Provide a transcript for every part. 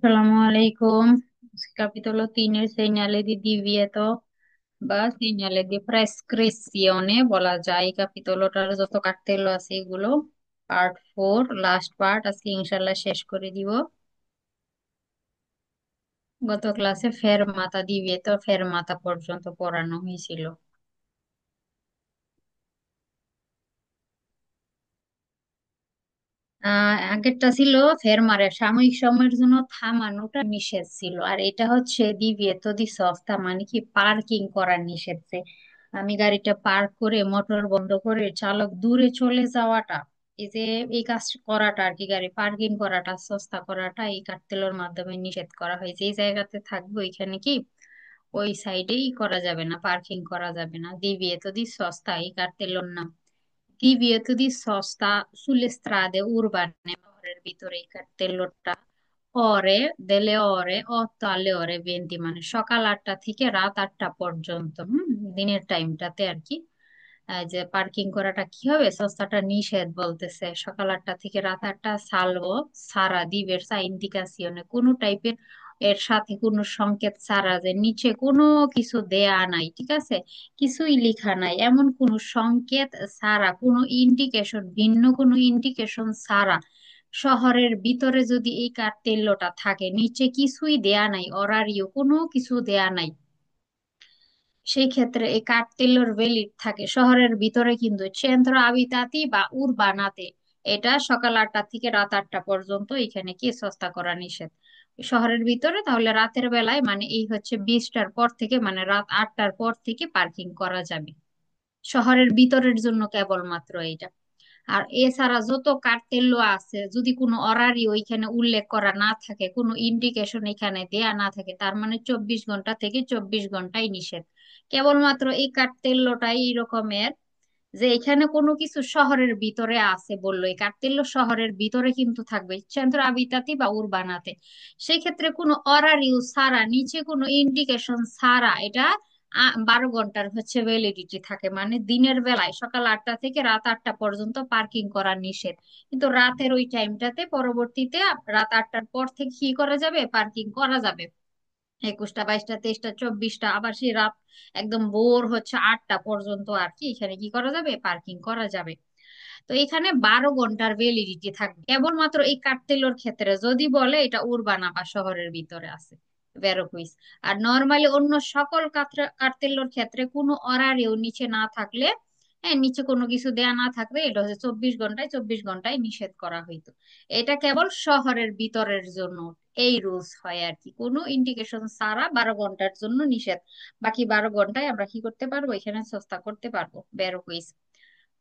Assalamualaikum. Capitolo 3 segnale di divieto বা segnale di prescrizione বলা যায়। এই ক্যাপিটলোটার যত কার্টেলো আছে এগুলো পার্ট 4 লাস্ট পার্ট আজকে ইনশাল্লাহ শেষ করে দিব। গত ক্লাসে ফেরমাতা দিভিয়েতো ফেরমাতা পর্যন্ত পড়ানো হয়েছিল। আগেরটা ছিল ফেরমারে সাময়িক সময়ের জন্য থামানোটা নিষেধ ছিল, আর এটা হচ্ছে দিভিয়েতো দি সস্তা, মানে কি পার্কিং করার নিষেধ। যে আমি গাড়িটা পার্ক করে মোটর বন্ধ করে চালক দূরে চলে যাওয়াটা, এই যে এই কাজ করাটা আর কি, গাড়ি পার্কিং করাটা সস্তা করাটা এই কার্তেলের মাধ্যমে নিষেধ করা হয়। যে জায়গাতে থাকবো এখানে কি ওই সাইডেই করা যাবে না, পার্কিং করা যাবে না। দিভিয়েতো দি সস্তা এই কার্তেলের নাম। Divieto di sosta sulle strade urbane, শহরের ভিতরে এই কার্তেলোটা ore delle ore 8 alle ore 20, মানে সকাল 8টা থেকে রাত 8টা পর্যন্ত, দিনের টাইমটাতে আর কি। যে পার্কিং করাটা কি হবে, সস্তাটা নিষেধ বলতেছে সকাল 8টা থেকে রাত 8টা, সালভো সারা দিবের্সা ইন্ডিকাসিওনে, কোনো টাইপের এর সাথে কোনো সংকেত ছাড়া, যে নিচে কোনো কিছু দেয়া নাই, ঠিক আছে, কিছুই লেখা নাই, এমন কোনো সংকেত ছাড়া, কোনো ইন্ডিকেশন, ভিন্ন কোনো ইন্ডিকেশন ছাড়া শহরের ভিতরে যদি এই কার্তেল্যটা থাকে, নিচে কিছুই দেয়া নাই, অরারিও কোনো কিছু দেয়া নাই, সেই ক্ষেত্রে এই কার্তেলোর ভ্যালিড থাকে শহরের ভিতরে, কিন্তু চেন্দ্র আবিতাতি বা উরবানাতে এটা সকাল 8টা থেকে রাত 8টা পর্যন্ত এখানে কি সস্তা করা নিষেধ। শহরের ভিতরে তাহলে রাতের বেলায়, মানে এই হচ্ছে 20টার পর থেকে, মানে রাত 8টার পর থেকে পার্কিং করা যাবে শহরের ভিতরের জন্য কেবলমাত্র এইটা। আর এছাড়া যত কার্তেল্য আছে, যদি কোনো অরারি ওইখানে উল্লেখ করা না থাকে, কোনো ইন্ডিকেশন এখানে দেয়া না থাকে, তার মানে 24 ঘন্টা থেকে 24 ঘন্টাই নিষেধ। কেবলমাত্র এই কার্তেল্যটাই এই রকমের, যে এখানে কোনো কিছু শহরের ভিতরে আছে বললো, এই কার্তেল্য শহরের ভিতরে কিন্তু থাকবে চেন্দ্র আবিতাতি বা উরবানাতে। সেই ক্ষেত্রে কোনো অরারিও ছাড়া, নিচে কোনো ইন্ডিকেশন ছাড়া এটা 12 ঘন্টার হচ্ছে ভ্যালিডিটি থাকে, মানে দিনের বেলায় সকাল 8টা থেকে রাত 8টা পর্যন্ত পার্কিং করা নিষেধ। কিন্তু রাতের ওই টাইমটাতে পরবর্তীতে রাত 8টার পর থেকে কি করা যাবে, পার্কিং করা যাবে। 21টা 22টা 23টা 24টা, আবার সেই রাত একদম ভোর হচ্ছে 8টা পর্যন্ত আর কি এখানে কি করা যাবে, পার্কিং করা যাবে। তো এখানে 12 ঘন্টার ভ্যালিডিটি থাকবে কেবলমাত্র এই কার্তেলোর ক্ষেত্রে, যদি বলে এটা উরবানা বা শহরের ভিতরে আছে, বেরোকুইস। আর নর্মালি অন্য সকল কার্তেলোর ক্ষেত্রে কোনো অরারিও নিচে না থাকলে, হ্যাঁ, নিচে কোনো কিছু দেয়া না থাকলে, এটা হচ্ছে 24 ঘন্টায় নিষেধ করা হইতো। এটা কেবল শহরের ভিতরের জন্য এই রুলস হয় আর কি, কোনো ইন্ডিকেশন ছাড়া 12 ঘন্টার জন্য নিষেধ। বাকি 12 ঘন্টায় আমরা কি করতে পারবো, এখানে সস্তা করতে পারবো, বেরোকুইস।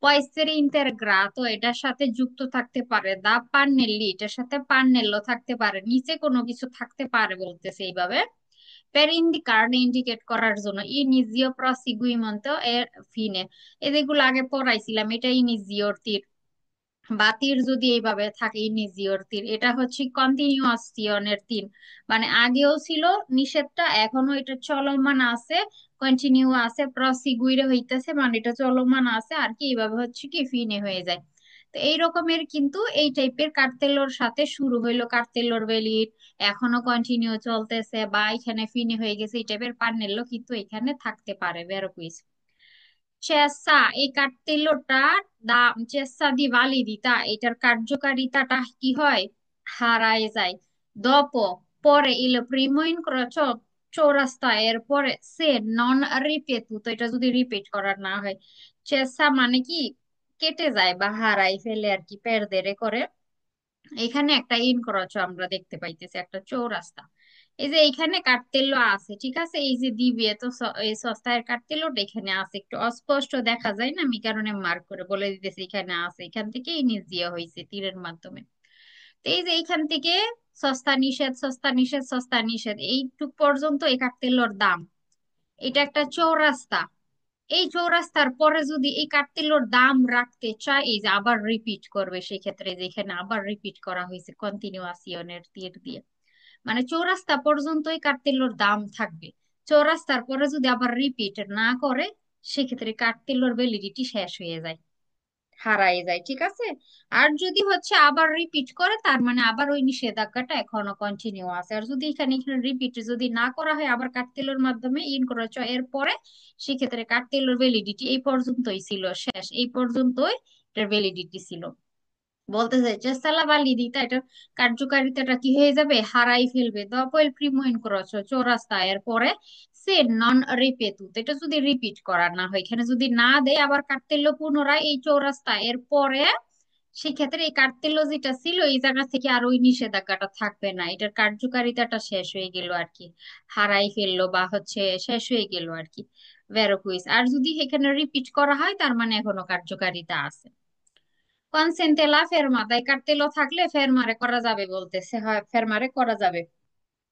può essere integrato, এটার সাথে যুক্ত থাকতে পারে, দা পান্নেল্লি এটার সাথে পান্নেল্লো থাকতে পারে, নিচে কোনো কিছু থাকতে পারে বলতেছে এইভাবে। per indicare ইন্ডিকেট করার জন্য, ইনিজিও প্রসিগুইমento এর ফিনে, এগুলো আগে পড়াইছিলাম, এটা ইনিজিওর তীর বা তীর যদি এইভাবে থাকে, ইনিজিওর তীর এটা হচ্ছে কন্টিনিউয়াসিয়নের তীর, মানে আগেও ছিল নিষেধটা, এখনো এটা চলমান আছে, কন্টিনিউ আছে, প্রসিগুইরে হইতেছে, মানে এটা চলমান আছে আর কি, এইভাবে হচ্ছে কি ফিনে হয়ে যায়। তো এই রকমের কিন্তু এই টাইপের কার্তেলোর সাথে শুরু হইলো কার্তেলোর বেলিট, এখনো কন্টিনিউ চলতেছে, বা এখানে ফিনে হয়ে গেছে, এই টাইপের পার্নেল্লো কিন্তু এখানে থাকতে পারে, বেরোকুইজ। চেসা এই কার্তেলোটার দাম, চেসা দি ভ্যালিডিতা এটার কার্যকারিতাটা কি হয়, হারায় যায়। দোপো পরে ইল প্রিমো ইনক্রোচো চৌরাস্তা, এর পরে সে নন রিপেতুতো, এটা যদি রিপিট করার না হয়, চেসা মানে কি কেটে যায় বা হারাই ফেলে আর কি, পেরদেরে করে। এখানে একটা ইনক্রোচ আমরা দেখতে পাইতেছি, একটা চৌরাস্তা। এই যে এইখানে কার্তেল্য আছে, ঠিক আছে, এই যে দিবি এত এই সস্তায় কার্তেল্যটা এখানে আছে, একটু অস্পষ্ট দেখা যায় না, আমি কারণে মার্ক করে বলে দিতেছি এখানে আছে, এখান থেকে ইনিশ দেওয়া হয়েছে তীরের মাধ্যমে। তো এই যে এইখান থেকে সস্তা নিষেধ, সস্তা নিষেধ, সস্তা নিষেধ, এইটুক পর্যন্ত এই কার্তেল্যর দাম। এটা একটা চৌরাস্তা, এই চৌরাস্তার পরে যদি এই কার্তেলোর দাম রাখতে চায়, এই যে আবার রিপিট করবে, সেক্ষেত্রে যেখানে আবার রিপিট করা হয়েছে কন্টিনিউয়াসিয়নের তীর দিয়ে, মানে চৌরাস্তা পর্যন্ত এই কার্তেলোর দাম থাকবে। চৌরাস্তার পরে যদি আবার রিপিট না করে, সেক্ষেত্রে কার্তেলোর ভ্যালিডিটি শেষ হয়ে যায়। হারাই যায়, ঠিক আছে। আর যদি হচ্ছে আবার রিপিট করে, তার মানে আবার ওই নিষেধাজ্ঞাটা এখনো কন্টিনিউ আছে। আর যদি এখানে এখানে রিপিট যদি না করা হয়, আবার কার্তেলের মাধ্যমে ইন করা হচ্ছে এরপরে, সেক্ষেত্রে কার্তেলের ভ্যালিডিটি এই পর্যন্তই ছিল, শেষ এই পর্যন্তই এটার ভ্যালিডিটি ছিল। বলতে চাইছে সালা দিতা এটা কার্যকারিতাটা কি হয়ে যাবে, হারাই ফেলবে। দপয়েল প্রিমো ইনক্রোচো চৌরাস্তা এর পরে সে নন রিপেতুত, এটা যদি রিপিট করা না হয়, এখানে যদি না দেয় আবার কাটতেলো পুনরায় এই চৌরাস্তা এর পরে, সেক্ষেত্রে এই কার্তেলো যেটা ছিল এই জায়গা থেকে আর ওই নিষেধাজ্ঞাটা থাকবে না, এটার কার্যকারিতাটা শেষ হয়ে গেল আর কি, হারাই ফেললো বা হচ্ছে শেষ হয়ে গেল আর কি, ভেরোকুইজ। আর যদি এখানে রিপিট করা হয়, তার মানে এখনো কার্যকারিতা আছে। কনসেন্টেলা ফেরমা, তাই কার্তেলো থাকলে ফেরমারে করা যাবে, বলতেছে হয় ফেরমারে করা যাবে।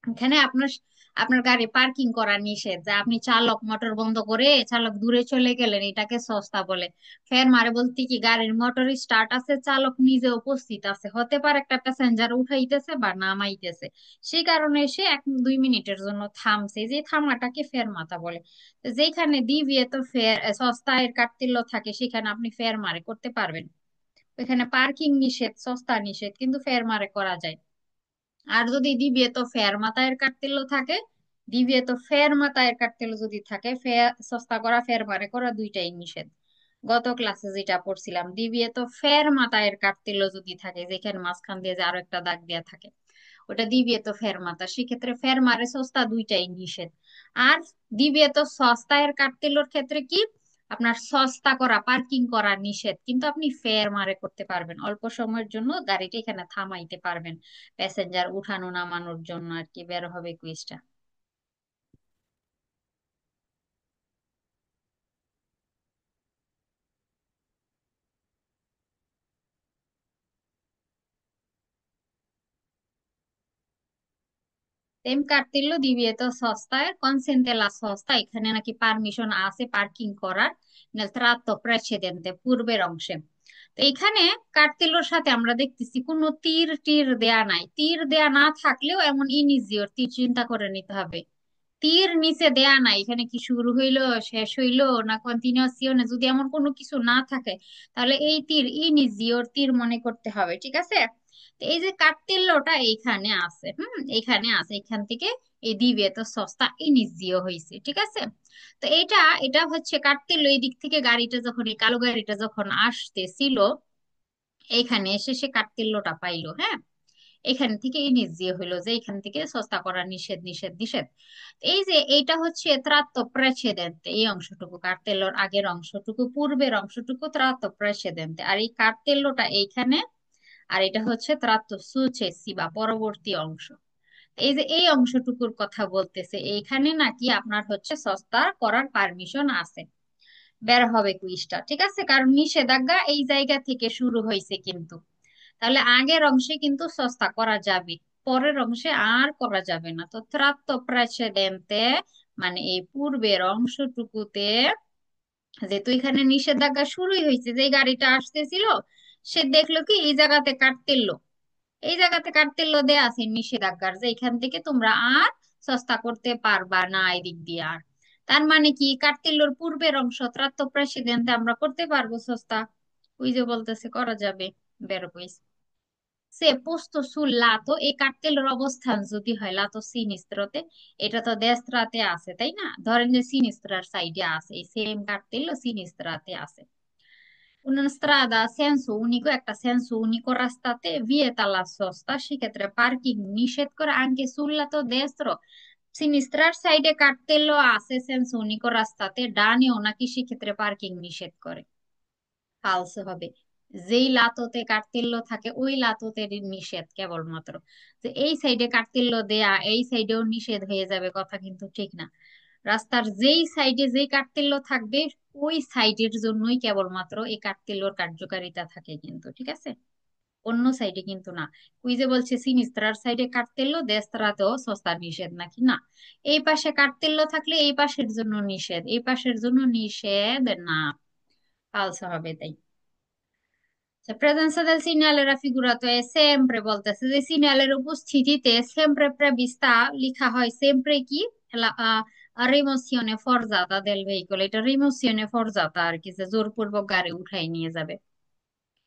এখানে আপনার আপনার গাড়ি পার্কিং করা নিষেধ, যে আপনি চালক মোটর বন্ধ করে চালক দূরে চলে গেলেন, এটাকে সস্তা বলে। ফেরমারে বলতে কি, গাড়ির মোটর স্টার্ট আছে, চালক নিজে উপস্থিত আছে, হতে পারে একটা প্যাসেঞ্জার উঠাইতেছে বা নামাইতেছে, সেই কারণে সে 1-2 মিনিটের জন্য থামছে, যে থামাটাকে ফেরমাতা বলে। তো যেখানে দিবিয়ে তো ফের সস্তায় কার্তিল্য থাকে, সেখানে আপনি ফেরমারে করতে পারবেন। ওইখানে পার্কিং নিষেধ, সস্তা নিষেধ, কিন্তু ফেরমারে করা যায়। আর যদি দ্বিতীয়ত ফের মাথায়ের কার্তেল থাকে, দ্বিতীয়ত ফের মাথায়ের কার্তেল যদি থাকে, ফের সস্তা করা ফের মারে করা দুইটাই নিষেধ। গত ক্লাসে যেটা পড়ছিলাম, দ্বিতীয়ত ফের মাথায়ের কার্তেল যদি থাকে, যেখানে মাঝখান দিয়ে যে আরো একটা দাগ দেওয়া থাকে, ওটা দ্বিতীয়ত ফের মাথা, সেক্ষেত্রে ফের মারে সস্তা দুইটাই নিষেধ। আর দ্বিতীয়ত সস্তায়ের কার্তেলের ক্ষেত্রে কি, আপনার সস্তা করা পার্কিং করা নিষেধ, কিন্তু আপনি ফের মারে করতে পারবেন, অল্প সময়ের জন্য গাড়িটা এখানে থামাইতে পারবেন, প্যাসেঞ্জার উঠানো নামানোর জন্য আর কি। বের হবে কুইজটা। সেম কার্তিল্য দিবিয়ে তো সস্তায় কনসেন্টেলা সস্তা, এখানে নাকি পারমিশন আছে পার্কিং করার, nel tratto precedente পূর্বের অংশে। তো এখানে কার্তিলোর সাথে আমরা দেখতেছি কোনো তীর টির দেয়া নাই, তীর দেয়া না থাকলেও এমন ইনিজিওর তীর চিন্তা করে নিতে হবে, তীর নিচে দেয়া নাই, এখানে কি শুরু হইলো শেষ হইলো না কন্টিনিউয়াসিওনে, যদি এমন কোনো কিছু না থাকে, তাহলে এই তীর ইনিজিওর তীর মনে করতে হবে, ঠিক আছে। তো এই যে কার্তিল্যটা এইখানে আছে, এইখানে আছে, এখান থেকে এই দিবে তো সস্তা ইনিজিও হয়েছে, ঠিক আছে। তো এটা হচ্ছে কার্তিল্য, এই দিক থেকে গাড়িটা যখন, এই কালো গাড়িটা যখন আসতেছিল, এইখানে এসে সে কার্তিল্যটা পাইলো, হ্যাঁ। এখান থেকে এই নিজ দিয়ে হইলো যে এখান থেকে সস্তা করা নিষেধ নিষেধ নিষেধ। এই যে এইটা হচ্ছে ত্রাত্ত প্রেসিডেন্ট, এই অংশটুকু কার্তেলোর আগের অংশটুকু, পূর্বের অংশটুকু ত্রাত্ত প্রেসিডেন্ট, আর এই কার্তেলোটা এইখানে, আর এটা হচ্ছে ত্রাত্ত সুচেসি বা পরবর্তী অংশ। এই যে এই অংশটুকুর কথা বলতেছে, এইখানে নাকি আপনার হচ্ছে সস্তা করার পারমিশন আছে। বের হবে কুইজটা, ঠিক আছে, কারণ নিষেধাজ্ঞা এই জায়গা থেকে শুরু হয়েছে কিন্তু। তাহলে আগের অংশে কিন্তু সস্তা করা যাবে, পরের অংশে আর করা যাবে না। তো tratto precedente মানে এই পূর্বের অংশটুকুতে, যেহেতু এখানে নিষেধাজ্ঞা শুরুই হয়েছে, যে গাড়িটা আসতেছিল সে দেখলো কি এই জায়গাতে কাটতেল, এই জায়গাতে কার্তেল্য দেয়া আছে নিষেধাজ্ঞার, যে এখান থেকে তোমরা আর সস্তা করতে পারবা না এদিক দিয়ে আর। তার মানে কি, কার্তেল্যর পূর্বের অংশ ত্রাত্ত প্রেসিডেন্ট আমরা করতে পারবো সস্তা, ওই যে বলতেছে করা যাবে। বেরো কইস সে পোস্ত সুল লাতো, এই কার্তেলের অবস্থান যদি হয় লাতো সিনিস্ত্রতে, এটা তো দেস্ত্রাতে আছে তাই না, ধরেন যে সিনিস্ত্রার সাইডে আছে, এই সেম কার্তেল সিনিস্ত্রাতে আছে। Una strada a senso unico, একটা senso unico রাস্তাতে vieta la sosta, সেক্ষেত্রে পার্কিং নিষেধ করে anche sul lato destro, সিনিস্ট্রার সাইডে কার্তেলো আছে সেন্স unico রাস্তাতে, ডানেও নাকি সেক্ষেত্রে পার্কিং নিষেধ করে। ফালসে হবে, যেই লাতোতে কার্তেল্য থাকে ওই লাতোতে নিষেধ কেবলমাত্র, যে এই সাইডে কার্তেল্য দেয়া এই সাইডেও নিষেধ হয়ে যাবে, কথা কিন্তু ঠিক না। রাস্তার যেই সাইডে যেই কার্তেল্য থাকবে, ওই সাইডের জন্যই কেবলমাত্র এই কার্তেল্যর কার্যকারিতা থাকে কিন্তু, ঠিক আছে, অন্য সাইডে কিন্তু না। কুইজে বলছে সিনিস্ত্রার সাইডে কার্তেল্য, দেস্ত্রাতেও সস্তা নিষেধ নাকি না, এই পাশে কার্তেল্য থাকলে এই পাশের জন্য নিষেধ, এই পাশের জন্য নিষেধ না, ফালসে হবে তাই। La presenza del segnale raffigurato è sempre, বলতেছে যে সিগন্যালের উপস্থিতিতে sempre prevista লেখা হয়, sempre কি la rimozione forzata del veicolo, এটা রিমোশনে ফরজাতা আর কি, যে জোরপূর্বক গাড়ি উঠাই নিয়ে যাবে।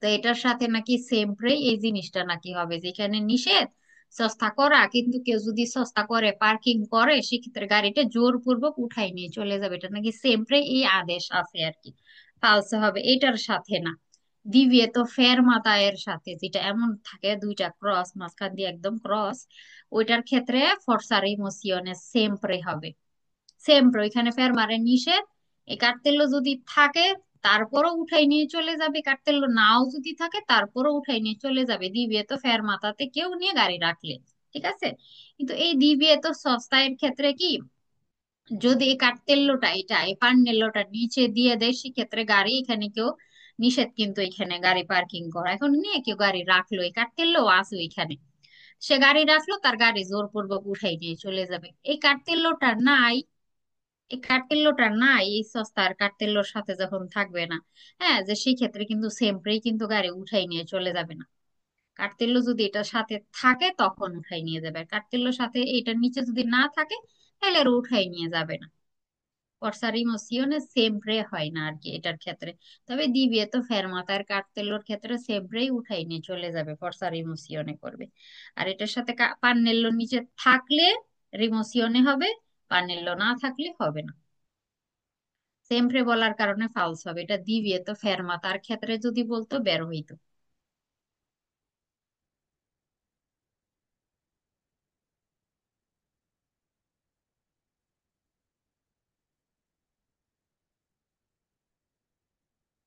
তো এটার সাথে নাকি সেম প্রে এই জিনিসটা নাকি হবে, যেখানে নিষেধ সস্তা করা, কিন্তু কেউ যদি সস্তা করে পার্কিং করে সেক্ষেত্রে গাড়িটা জোরপূর্বক উঠাই নিয়ে চলে যাবে, এটা নাকি সেম প্রে এই আদেশ আছে আর কি। ফালসে হবে এটার সাথে না। দিবিয়ে তো ফের মাতায়ের সাথে, যেটা এমন থাকে দুইটা ক্রস, মাঝখান দিয়ে একদম ক্রস, ওইটার ক্ষেত্রে ফরসার ইমোশনে সেম প্রে হবে। সেম প্রো এখানে ফের মারে নিষেধ। এই কার্তেল্য যদি থাকে তারপরও উঠাই নিয়ে চলে যাবে, কার্তেল্য নাও যদি থাকে তারপরও উঠাই নিয়ে চলে যাবে, দিবে তো ফের মাথাতে কেউ নিয়ে গাড়ি রাখলে। ঠিক আছে। কিন্তু এই দিবে তো সস্তায়ের ক্ষেত্রে কি, যদি এই কার্তেল্যটা এটা এই পান্নেল্যটা নিচে দিয়ে দেয় সেক্ষেত্রে গাড়ি এখানে কেউ নিষেধ, কিন্তু এখানে গাড়ি পার্কিং করা এখন নিয়ে কেউ গাড়ি রাখলো, এই কার্তেল্য আছে ওইখানে, সে গাড়ি রাখলো, তার গাড়ি জোরপূর্বক উঠাই নিয়ে চলে যাবে। এই কার্তেল্যটা নাই, এই কার্তেল্যটা নাই এই সস্তার কার্তেল্যর সাথে যখন থাকবে না, হ্যাঁ, যে সেই ক্ষেত্রে কিন্তু সেমপ্রেই কিন্তু গাড়ি উঠাই নিয়ে চলে যাবে না। কার্তেল্য যদি এটার সাথে থাকে তখন উঠাই নিয়ে যাবে, আর কার্তেল্যর সাথে এটার নিচে যদি না থাকে তাহলে আর উঠাই নিয়ে যাবে না। ফরসার ইমোশনে সেমপ্রে হয় না আর কি এটার ক্ষেত্রে। তবে দিবে তো ফেরমাতার কার্তেল্যর ক্ষেত্রে সেমপ্রেই উঠাই নিয়ে চলে যাবে, ফরসার ইমোশনে করবে। আর এটার সাথে পান্নেল্য নিচে থাকলে রিমোশনে হবে, পান্নেল্য না থাকলে হবে না। সেমপ্রে বলার কারণে ফাউলস হবে, এটা দিবিয়ে তো ফেরমাতার ক্ষেত্রে যদি বলতো বের হইতো।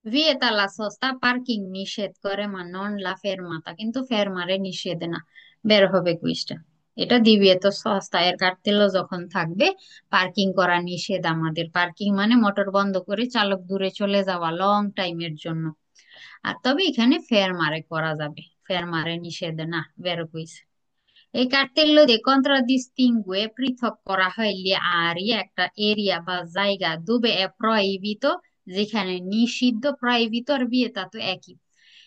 ভিয়েতা লা সস্তা পার্কিং নিষেধ করে মা নন লা ফেরমাতা, কিন্তু ফেরমারে নিষেধ না, বের হবে কুইসটা। এটা দিবিয়ে তো সস্তা এর কার্তেলো যখন থাকবে পার্কিং করা নিষেধ, আমাদের পার্কিং মানে মোটর বন্ধ করে চালক দূরে চলে যাওয়া লং টাইমের জন্য। আর তবে এখানে ফের মারে করা যাবে, ফের মারে নিষেধ না, বের কুইস। এই কার্তেল্য দিয়ে কন্ট্রাডিস্টিংগুয়ে পৃথক করা হইলে আর একটা এরিয়া বা জায়গা দুবে প্রহিবিত, যেখানে নিষিদ্ধ প্রহিবিত আর বিয়েতা তো একই।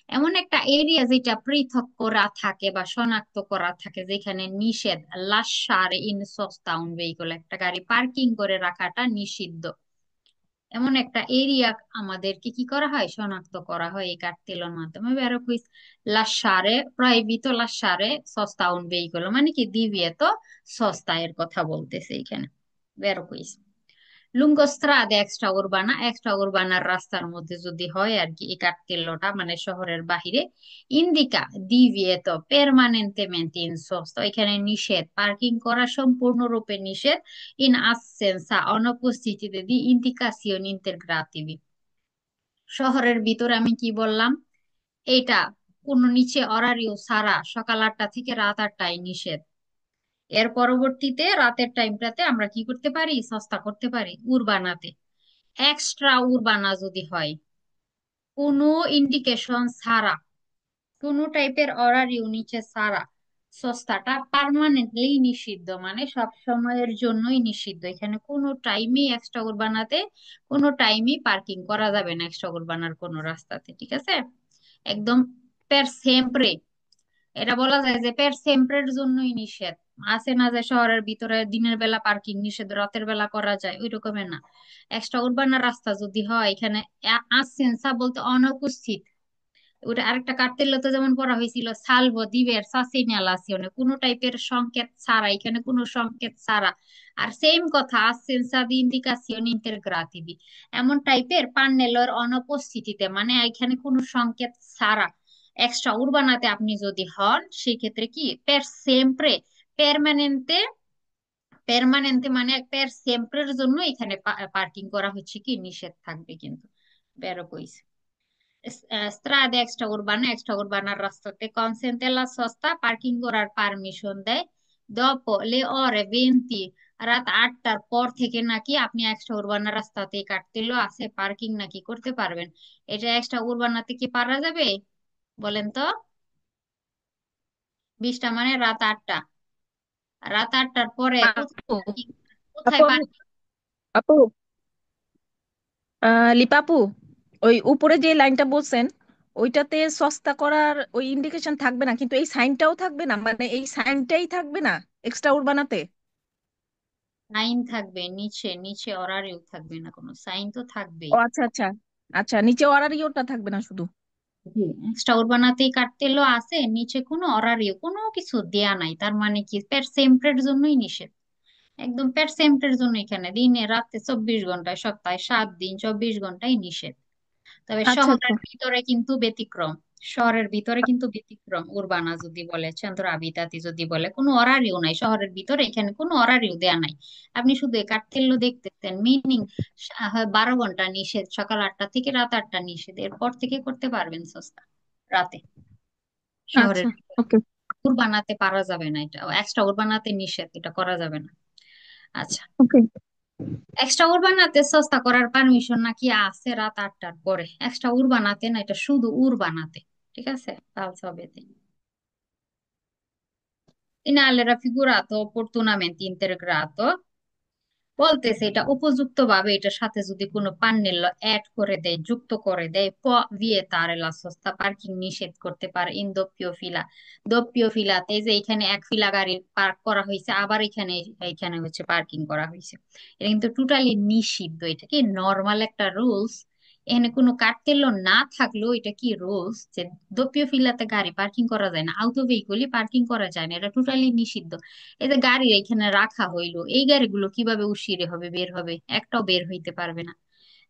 এমন একটা এরিয়া যেটা পৃথক করা থাকে বা শনাক্ত করা থাকে, যেখানে নিষেধ লাসারে ইন সস্তাউন ভেহিকল, একটা গাড়ি পার্কিং করে রাখাটা নিষিদ্ধ, এমন একটা এরিয়া আমাদেরকে কি করা হয়, শনাক্ত করা হয় এই কার্তেলের মাধ্যমে। বেরো কুইজ লাসারে প্রহিবিত লাসারে সস্তা উন ভেহিকল, মানে কি দিবিয়ে তো সস্তা এর কথা বলতেছে এখানে। বেরো কুইজ লুঙ্গো স্ট্রাদে এক্সট্রা উরবানার রাস্তার মধ্যে যদি হয় আর কি এই কার্তেল্যটা, মানে শহরের বাহিরে, ইন্দিকা দিভিয়েতো পেরমানেন্টেমেন্ট ইন সোস্তো, এখানে নিষেধ, পার্কিং করা সম্পূর্ণরূপে নিষেধ, ইন আসেন্সা অনুপস্থিতিতে দি ইন্ডিকাসিওন ইন্তেগ্রাতিভি। শহরের ভিতরে আমি কি বললাম, এইটা কোনো নিচে অরারিও সারা সকাল 8টা থেকে রাত 8টায় নিষেধ। এর পরবর্তীতে রাতের টাইমটাতে আমরা কি করতে পারি, সস্তা করতে পারি উরবানাতে। এক্সট্রা উরবানা যদি হয় কোনো ইন্ডিকেশন ছাড়া, কোনো টাইপের অর্ডার ইউনিটে ছাড়া, সস্তাটা পার্মানেন্টলি নিষিদ্ধ, মানে সব সময়ের জন্যই নিষিদ্ধ, এখানে কোনো টাইমই এক্সট্রা উরবানাতে কোনো টাইমই পার্কিং করা যাবে না এক্সট্রা উরবানার কোনো রাস্তাতে। ঠিক আছে, একদম পের সেম্প্রে, এটা বলা যায় যে পের সেম্প্রের জন্যই নিষেধ। আছে না যে শহরের ভিতরে দিনের বেলা পার্কিং নিষেধ, রাতের বেলা করা যায়, ওই রকমের না। এক্সট্রা উরবানার রাস্তা যদি হয় এখানে আসেন্সা বলতে অনুপস্থিত, ওটা আরেকটা কার্তেল্যতে যেমন পড়া হয়েছিল সালভো দিবের সাসিনালাসিওনে, কোনো টাইপের সংকেত ছাড়া, এখানে কোনো সংকেত ছাড়া। আর সেম কথা আসেন্সা দি ইন্ডিকাসিওন ইন্টারগ্রাতিভি, এমন টাইপের পান্নেলর অনুপস্থিতিতে, মানে এখানে কোনো সংকেত ছাড়া এক্সট্রা উরবানাতে আপনি যদি হন সেক্ষেত্রে কি পের সেম্প্রে পেরমানেন্টে, পেরমানেন্টে মানে পের সেম্প্রের জন্য এখানে পার্কিং করা হচ্ছে কি নিষেধ থাকবে কিন্তু। বেরো কইছে স্ত্রাদে এক্সট্রা উরবানার রাস্তাতে কনসেন্তেলা সস্তা পার্কিং করার পারমিশন দেয়। দপো লে অরে 20, রাত 8টার পর থেকে নাকি আপনি এক্সট্রা উরবানার রাস্তাতে কাটতেলো আছে পার্কিং নাকি করতে পারবেন। এটা এক্সট্রা উরবানাতে কি পারা যাবে বলেন তো? 20টা মানে রাত 8টা, রাত 8টার পরে কোথায় আপু পার্কিং, আপু কোথায় পার্কিং? আপু লিপাপু, ওই উপরে যে লাইনটা বলছেন ওইটাতে সস্তা করার ওই ইন্ডিকেশন থাকবে না, কিন্তু এই সাইনটাও থাকবে না, মানে এই সাইনটাই থাকবে না এক্সট্রা উরবানাতে? সাইন থাকবে নিচে, নিচে অরারিও থাকবে না, কোনো সাইন তো ও থাকবেই। আচ্ছা আচ্ছা। আচ্ছা, নিচে অরারিওটা থাকবে না শুধু? জি, এক্সট্রা উর্বানাতেই কাটতেলও আছে, নিচে কোনো অরারিও কোনো কিছু দেয়া নাই, তার মানে কি পেট সেম্পের জন্যই নিষেধ। একদম পেট সেম্পের জন্য এখানে দিনে রাতে 24 ঘন্টায়, সপ্তাহে 7 দিন 24 ঘন্টায় নিষেধ। তবে আচ্ছা আচ্ছা। শহরের ভিতরে কিন্তু ব্যতিক্রম। শহরের ভিতরে কিন্তু ব্যতিক্রম, উরবানা যদি বলে, চন্দ্র আবিতাতি যদি বলে, কোনো অরারিও নাই শহরের ভিতরে, এখানে কোনো অরারিও দেয়া নাই। আপনি শুধু এই কার্তেল্য দেখতেছেন, মিনিং 12 ঘন্টা নিষেধ, সকাল 8টা থেকে রাত 8টা নিষেধ, এরপর থেকে করতে পারবেন সস্তা রাতে আচ্ছা। শহরের। ওকে। উর বানাতে পারা যাবে না, এটা এক্সট্রা উর বানাতে নিষেধ, এটা করা যাবে না। আচ্ছা, ওকে। এক্সট্রা উর বানাতে সস্তা করার পারমিশন নাকি আছে রাত 8টার পরে, এক্সট্রা উর বানাতে না, এটা শুধু উর বানাতে। ঠিক আছে, falso in alle raffigurato opportunamente integrato, বলতেছে এটা উপযুক্ত ভাবে এটার সাথে যদি কোনো পান্নেল্য অ্যাড করে দেয়, যুক্ত করে দেয়, vietare la sosta পার্কিং নিষেধ করতে পারে ইন doppio fila। doppio ফিলাতে যে এখানে এক ফিলা গাড়ি পার্ক করা হয়েছে, আবার এখানে এখানে হচ্ছে পার্কিং করা হয়েছে, এটা কিন্তু টোটালি নিষিদ্ধ। এটা কি নর্মাল একটা রুলস? এখানে কোনো কার্তেল্য না থাকলেও এটা কি রুলস যে doppio ফিলাতে গাড়ি পার্কিং করা যায় না, আউটো ভেহিকলই পার্কিং করা যায় না, এটা টোটালি নিষিদ্ধ। এই যে গাড়ি এখানে রাখা হইলো, এই গাড়িগুলো কিভাবে উসিরে হবে, বের হবে? একটাও বের হইতে পারবে না।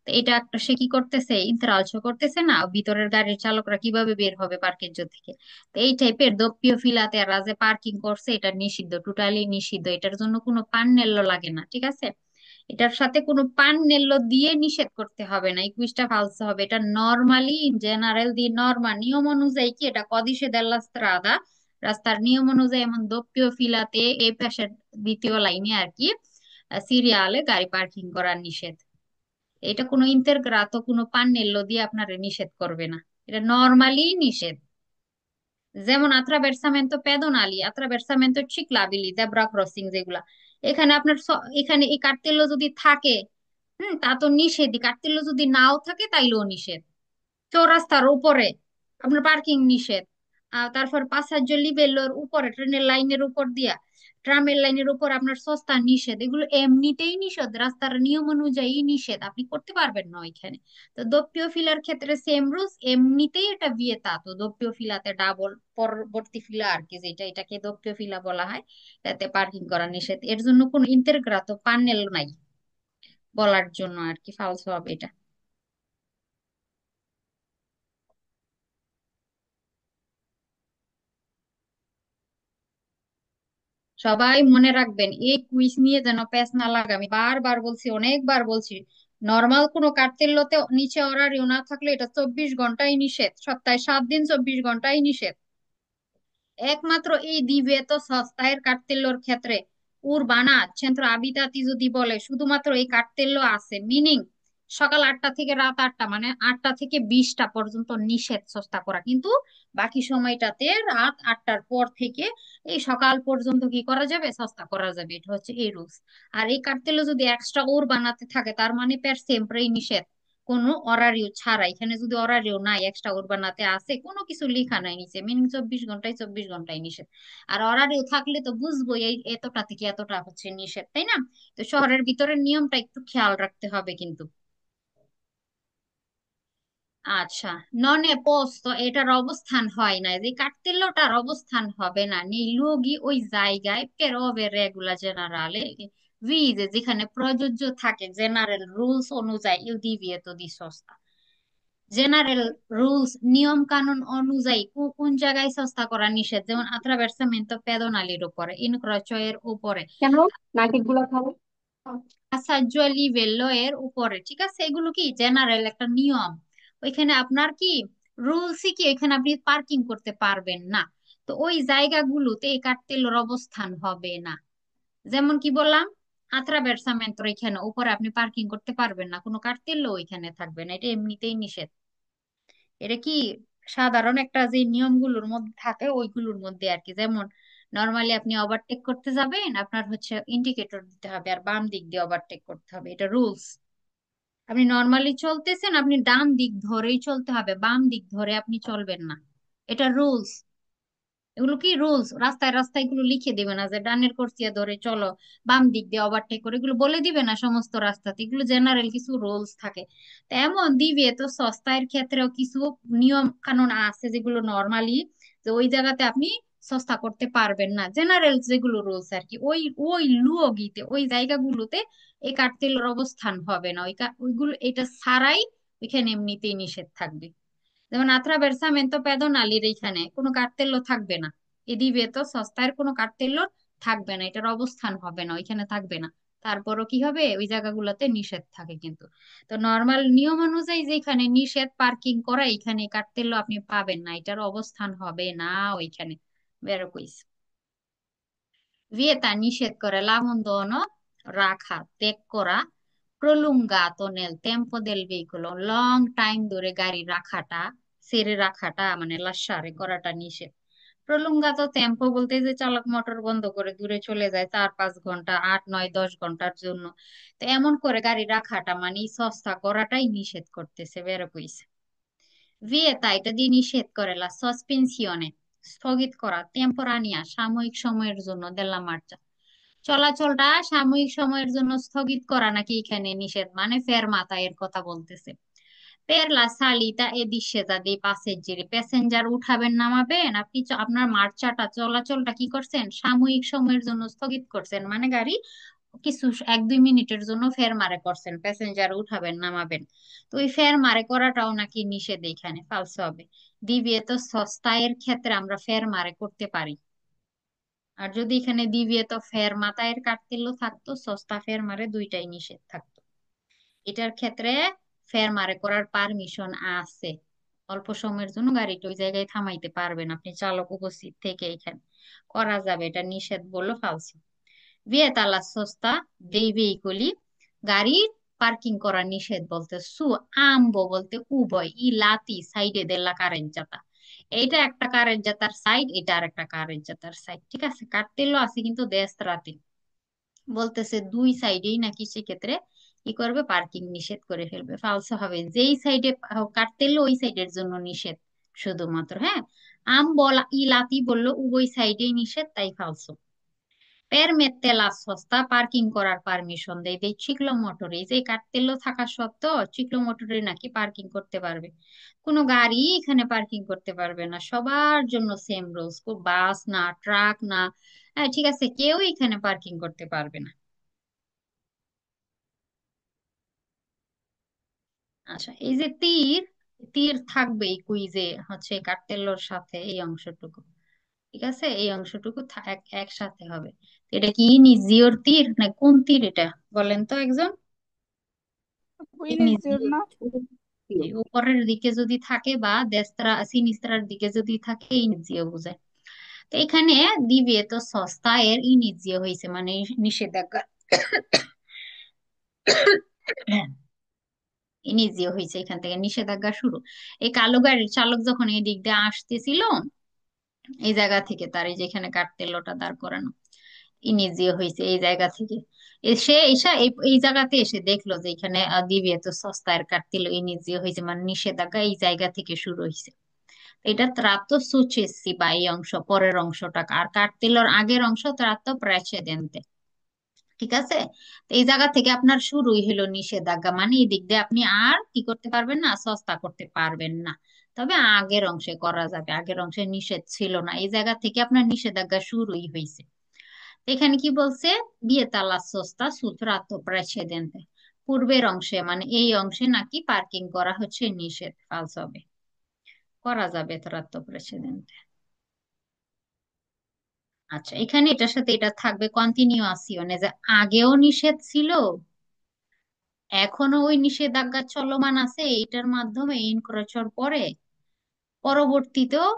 তো এটা একটা সে কি করতেছে, ইন্তেরালসো করতেছে না, ভিতরের গাড়ির চালকরা কিভাবে বের হবে পার্কের থেকে? তো এই টাইপের দপ্পিয় ফিলাতে এরা যে পার্কিং করছে, এটা নিষিদ্ধ, টোটালি নিষিদ্ধ। এটার জন্য কোনো পান্নেল্য লাগে না, ঠিক আছে? এটার সাথে কোনো পান্নেল্য দিয়ে নিষেধ করতে হবে না, ইকুইসটা ফালসো হবে। এটা নর্মালি জেনারেল দি নর্মা নিয়ম অনুযায়ী কি, এটা কদিসে দেল্লা স্ত্রাদা, রাস্তার নিয়ম অনুযায়ী এমন দপ্পিয় ফিলাতে এই পাশের দ্বিতীয় লাইনে আর কি, সিরিয়ালে গাড়ি পার্কিং করা নিষেধ। এটা কোনো ইন্তেরগ্রাতো কোনো পান্নেল্য দিয়ে আপনারে নিষেধ করবে না, এটা নর্মালি নিষেধ। যেমন আত্রাভের্সামেন্তো পেদোনালি, আত্রাভের্সামেন্তো চিকলাবিলি, জেব্রা ক্রসিং যেগুলা, এখানে আপনার এখানে এই কার্তেল্য যদি থাকে, তা তো নিষেধই। কার্তেল্য যদি নাও থাকে তাইলেও নিষেধ। চৌরাস্তার উপরে আপনার পার্কিং নিষেধ। তারপর পাসাজ্জ লিবেলোর উপরে, ট্রেনের লাইনের উপর দিয়া, ট্রামের লাইনের উপর আপনার সস্তা নিষেধ, এগুলো এমনিতেই নিষেধ, রাস্তার নিয়ম অনুযায়ী নিষেধ, আপনি করতে পারবেন না ওইখানে। তো দপ্পিয় ফিলার ক্ষেত্রে সেম রুলস, এমনিতেই এটা ভিয়েতা, তো দপ্পিয় ফিলাতে ডাবল পরবর্তী ফিলা আর কি, যেটা এটাকে দপ্পিয় ফিলা বলা হয়, তাতে পার্কিং করা নিষেধ। এর জন্য কোনো ইন্তেরগ্রাতো পান্নেল নাই বলার জন্য আর কি, ফালস হবে এটা। সবাই মনে রাখবেন, এই কুইজ নিয়ে যেন প্যাচ না লাগে, আমি বারবার বলছি, অনেকবার বলছি, নর্মাল কোনো কার্তেল্যতে নিচে অরারিও না থাকলে এটা 24 ঘন্টাই নিষেধ, সপ্তাহে 7 দিন 24 ঘন্টাই নিষেধ। একমাত্র এই দিবেতো সস্তায়ের কার্তেল্যর ক্ষেত্রে উরবানা সেন্ত্র আবিতাতি যদি বলে, শুধুমাত্র এই কার্তেল্য আছে, মিনিং সকাল 8টা থেকে রাত 8টা, মানে 8টা থেকে 20টা পর্যন্ত নিষেধ সস্তা করা, কিন্তু বাকি সময়টাতে রাত 8টার পর থেকে এই সকাল পর্যন্ত কি করা যাবে, সস্তা করা যাবে, এটা হচ্ছে এই রুলস। আর এই কার্তেল্য যদি এক্সট্রা ওর বানাতে থাকে, তার মানে পের সেম্প্রেই নিষেধ, কোনো অরারিও ছাড়া। এখানে যদি অরারিও নাই, এক্সট্রা উরবানাতে আছে, কোনো কিছু লেখা নাই নিচে, মিনিমাম 24 ঘন্টায় 24 ঘন্টায় নিষেধ। আর অরারিও থাকলে তো বুঝবো এই এতটা থেকে এতটা হচ্ছে নিষেধ, তাই না? তো শহরের ভিতরের নিয়মটা একটু খেয়াল রাখতে হবে কিন্তু। আচ্ছা, ননে পোস্ত এটার অবস্থান হয় না, যে কার্তিল্যটার অবস্থান হবে না, নি লুগি ওই জায়গায়, পেরো রেগুলা জেনারালে ভিজে যেখানে প্রযোজ্য থাকে জেনারেল রুলস অনুযায়ী, ইউ দিভিয়েতো দি সস্তা। জেনারেল রুলস নিয়ম কানুন অনুযায়ী কোন জায়গায় সস্তা করা নিষেধ, যেমন আত্রাভের্সামেন্তো পেদোনালির উপরে, ইনক্রোচো এর উপরে, কেন নাকের গুলা খাবো? পাসাজ্জো লিভেলো এর উপরে, ঠিক আছে? এগুলো কি জেনারেল একটা নিয়ম, ওইখানে আপনার কি রুলসই কি, ওইখানে আপনি পার্কিং করতে পারবেন না। তো ওই জায়গাগুলোতে এই কার্তেলের অবস্থান হবে না। যেমন কি বললাম, আত্রাভের্সামেন্তো এখানে উপরে আপনি পার্কিং করতে পারবেন না, কোনো কার্তেল্য ওইখানে থাকবে না, এটা এমনিতেই নিষেধ। এটা কি সাধারণ একটা যে নিয়মগুলোর মধ্যে থাকে ওইগুলোর মধ্যে আর কি। যেমন নর্মালি আপনি ওভারটেক করতে যাবেন, আপনার হচ্ছে ইন্ডিকেটর দিতে হবে, আর বাম দিক দিয়ে ওভারটেক করতে হবে, এটা রুলস। আপনি নর্মালি চলতেছেন, আপনি ডান দিক ধরেই চলতে হবে, বাম দিক ধরে আপনি চলবেন না, এটা রুলস। এগুলো কি রুলস? রাস্তায় রাস্তায় এগুলো লিখে দিবে না যে ডানের কর্সিয়া ধরে চলো, বাম দিক দিয়ে ওভারটেক করে, এগুলো বলে দিবে না সমস্ত রাস্তাতে? এগুলো জেনারেল কিছু রুলস থাকে। তো এমন দিবে তো সস্তার ক্ষেত্রেও কিছু নিয়ম কানুন আছে যেগুলো নর্মালি, যে ওই জায়গাতে আপনি সস্তা করতে পারবেন না, জেনারেল যেগুলো রুলস আর কি, ওই ওই লুয়োগিতে ওই জায়গাগুলোতে এই কার্তেলের অবস্থান হবে না। ওইগুলো এটা ছাড়াই ওইখানে এমনিতেই নিষেধ থাকবে। যেমন attraversamento pedonaliর এইখানে কোনো কার্তেল্য থাকবে না, এদিকে তো সস্তায় কোনো কার্তেল্য থাকবে না, এটার অবস্থান হবে না, ওইখানে থাকবে না। তারপরও কি হবে, ওই জায়গাগুলোতে নিষেধ থাকে কিন্তু। তো নর্মাল নিয়ম অনুযায়ী যেখানে নিষেধ পার্কিং করা, এখানে কার্তেল্য আপনি পাবেন না, এটার অবস্থান হবে না ওইখানে। বেরো কইস। vieta নিষেধ করে লাবন্দন রাখা, ত্যাগ করা, প্রলুঙ্গাতো নেল টেম্পো দেল ভেহিকুলো, লং টাইম ধরে গাড়ি রাখাটা, ছেড়ে রাখাটা মানে লাসারে করাটা নিষেধ। প্রলুঙ্গাতো টেম্পো বলতে যে চালক মোটর বন্ধ করে দূরে চলে যায় 4-5 ঘন্টা, 8-9-10 ঘন্টার জন্য, তো এমন করে গাড়ি রাখাটা মানে সস্তা করাটাই নিষেধ করতেছে, বেরো কইছে। ভিয়েতা এটা দিয়ে নিষেধ করে লা সসপেনশনে স্থগিত করা, টেম্পোরানিয়া সাময়িক সময়ের জন্য, দেল্লা মার্চা চলাচলটা সাময়িক সময়ের জন্য স্থগিত করা নাকি এখানে নিষেধ, মানে ফেরমাতা এর কথা বলতেছে। পের লা সালিতা এ discesa dei passeggeri, প্যাসেঞ্জার উঠাবেন নামাবেন, আপনি আপনার মার্চাটা চলাচলটা কি করছেন, সাময়িক সময়ের জন্য স্থগিত করছেন, মানে গাড়ি কিছু 1-2 মিনিটের জন্য ফের মারে করছেন, প্যাসেঞ্জার উঠাবেন নামাবেন। তো ওই ফের মারে করাটাও নাকি নিষেধ, এখানে ফালসো হবে। দিবিয়ে তো সস্তায়ের ক্ষেত্রে আমরা ফের মারে করতে পারি। আর যদি এখানে দিবিয়ে তো ফের মাতায়ের কাটতিল্য থাকতো, সস্তা ফের মারে দুইটাই নিষেধ থাকতো। এটার ক্ষেত্রে ফের মারে করার পারমিশন আছে। অল্প সময়ের জন্য গাড়িটা ওই জায়গায় থামাইতে পারবেন আপনি, চালক উপস্থিত থেকে এখানে করা যাবে, এটা নিষেধ বললো ফালসো। vieta la sosta dei veicoli, গাড়ি পার্কিং করা নিষেধ বলতে সু আমবো বলতে উভয়, ই লাতি সাইডে দেলা কারেঞ্জাতা, এইটা একটা কারেঞ্জাতার সাইড, এটা আর একটা কারেঞ্জাতার সাইড, ঠিক আছে? কার্তেলো আছে কিন্তু দেশরাতে বলতেছে দুই সাইডেই নাকি সেক্ষেত্রে কি করবে, পার্কিং নিষেধ করে ফেলবে, ফালসো হবে। যেই সাইডে কার্তেলো ওই সাইডের জন্য নিষেধ শুধুমাত্র, হ্যাঁ। আম বলা ই লাতি বললো উভয় সাইডেই নিষেধ, তাই ফালসো। পেরমেতে লা সস্তা পার্কিং করার পারমিশন দেয় এই চিকলো মোটরে, এই যে কার্তেলো থাকা সত্ত্বেও চিকলো মোটরে নাকি পার্কিং করতে পারবে। কোনো গাড়ি এখানে পার্কিং করতে পারবে না, সবার জন্য সেম রুলস, বাস না, ট্রাক না, হ্যাঁ ঠিক আছে, কেউ এখানে পার্কিং করতে পারবে না। আচ্ছা, এই যে তীর, তীর থাকবে এই কুইজে হচ্ছে কার্তেলোর সাথে এই অংশটুকু, ঠিক আছে? এই অংশটুকু একসাথে হবে। এটা কি নিজিওর তীর না কোন তীর এটা, বলেন তো একজন। কুইনিসিওর না? উপরের দিকে যদি থাকে বা দেস্ত্রা সিনিস্ত্রার দিকে যদি থাকে ইনিজিও বোঝায়। তো এখানে দিবে তো সস্তা এর ইনিজিও হয়েছে মানে নিষেধাজ্ঞা, ইনিজিও হয়েছে, এখান থেকে নিষেধাজ্ঞা শুরু। এই কালো গাড়ির চালক যখন এই দিক দিয়ে আসতেছিল, এই জায়গা থেকে তার এই যেখানে কার্তেলোটা দাঁড় করানো, ইনিজিও হয়েছে এই জায়গা থেকে। এসে এসে এই জায়গাতে এসে দেখলো যে এখানে দিবে তো সস্তা এর কার্তেলো ইনিজিও হয়েছে, মানে নিষেধাজ্ঞা এই জায়গা থেকে শুরু হয়েছে। এটা tratto successiva এই অংশ, পরের অংশটা, আর কার্তিলোর আগের অংশ tratto precedente, ঠিক আছে? তো এই জায়গা থেকে আপনার শুরুই হলো নিষেধাজ্ঞা, মানে এই দিক দিয়ে আপনি আর কি করতে পারবেন না, সস্তা করতে পারবেন না। তবে আগের অংশে করা যাবে, আগের অংশে নিষেধ ছিল না, এই জায়গা থেকে আপনার নিষেধাজ্ঞা শুরুই হয়েছে। এখানে কি বলছে, বিয়েতালা সস্তা সুতরাতো প্রেসিডেন্টে, পূর্বের অংশে মানে এই অংশে নাকি পার্কিং করা হচ্ছে নিষেধ, ফালস হবে, করা যাবে তরাতো প্রেসিডেন্ট। আচ্ছা, এখানে এটার সাথে এটা থাকবে কন্টিনিউয়াসিওনে, যে আগেও নিষেধ ছিল, এখনো ওই নিষেধাজ্ঞা চলমান আছে, এইটার মাধ্যমে ইনক্রোচর পরে পরবর্তীতেও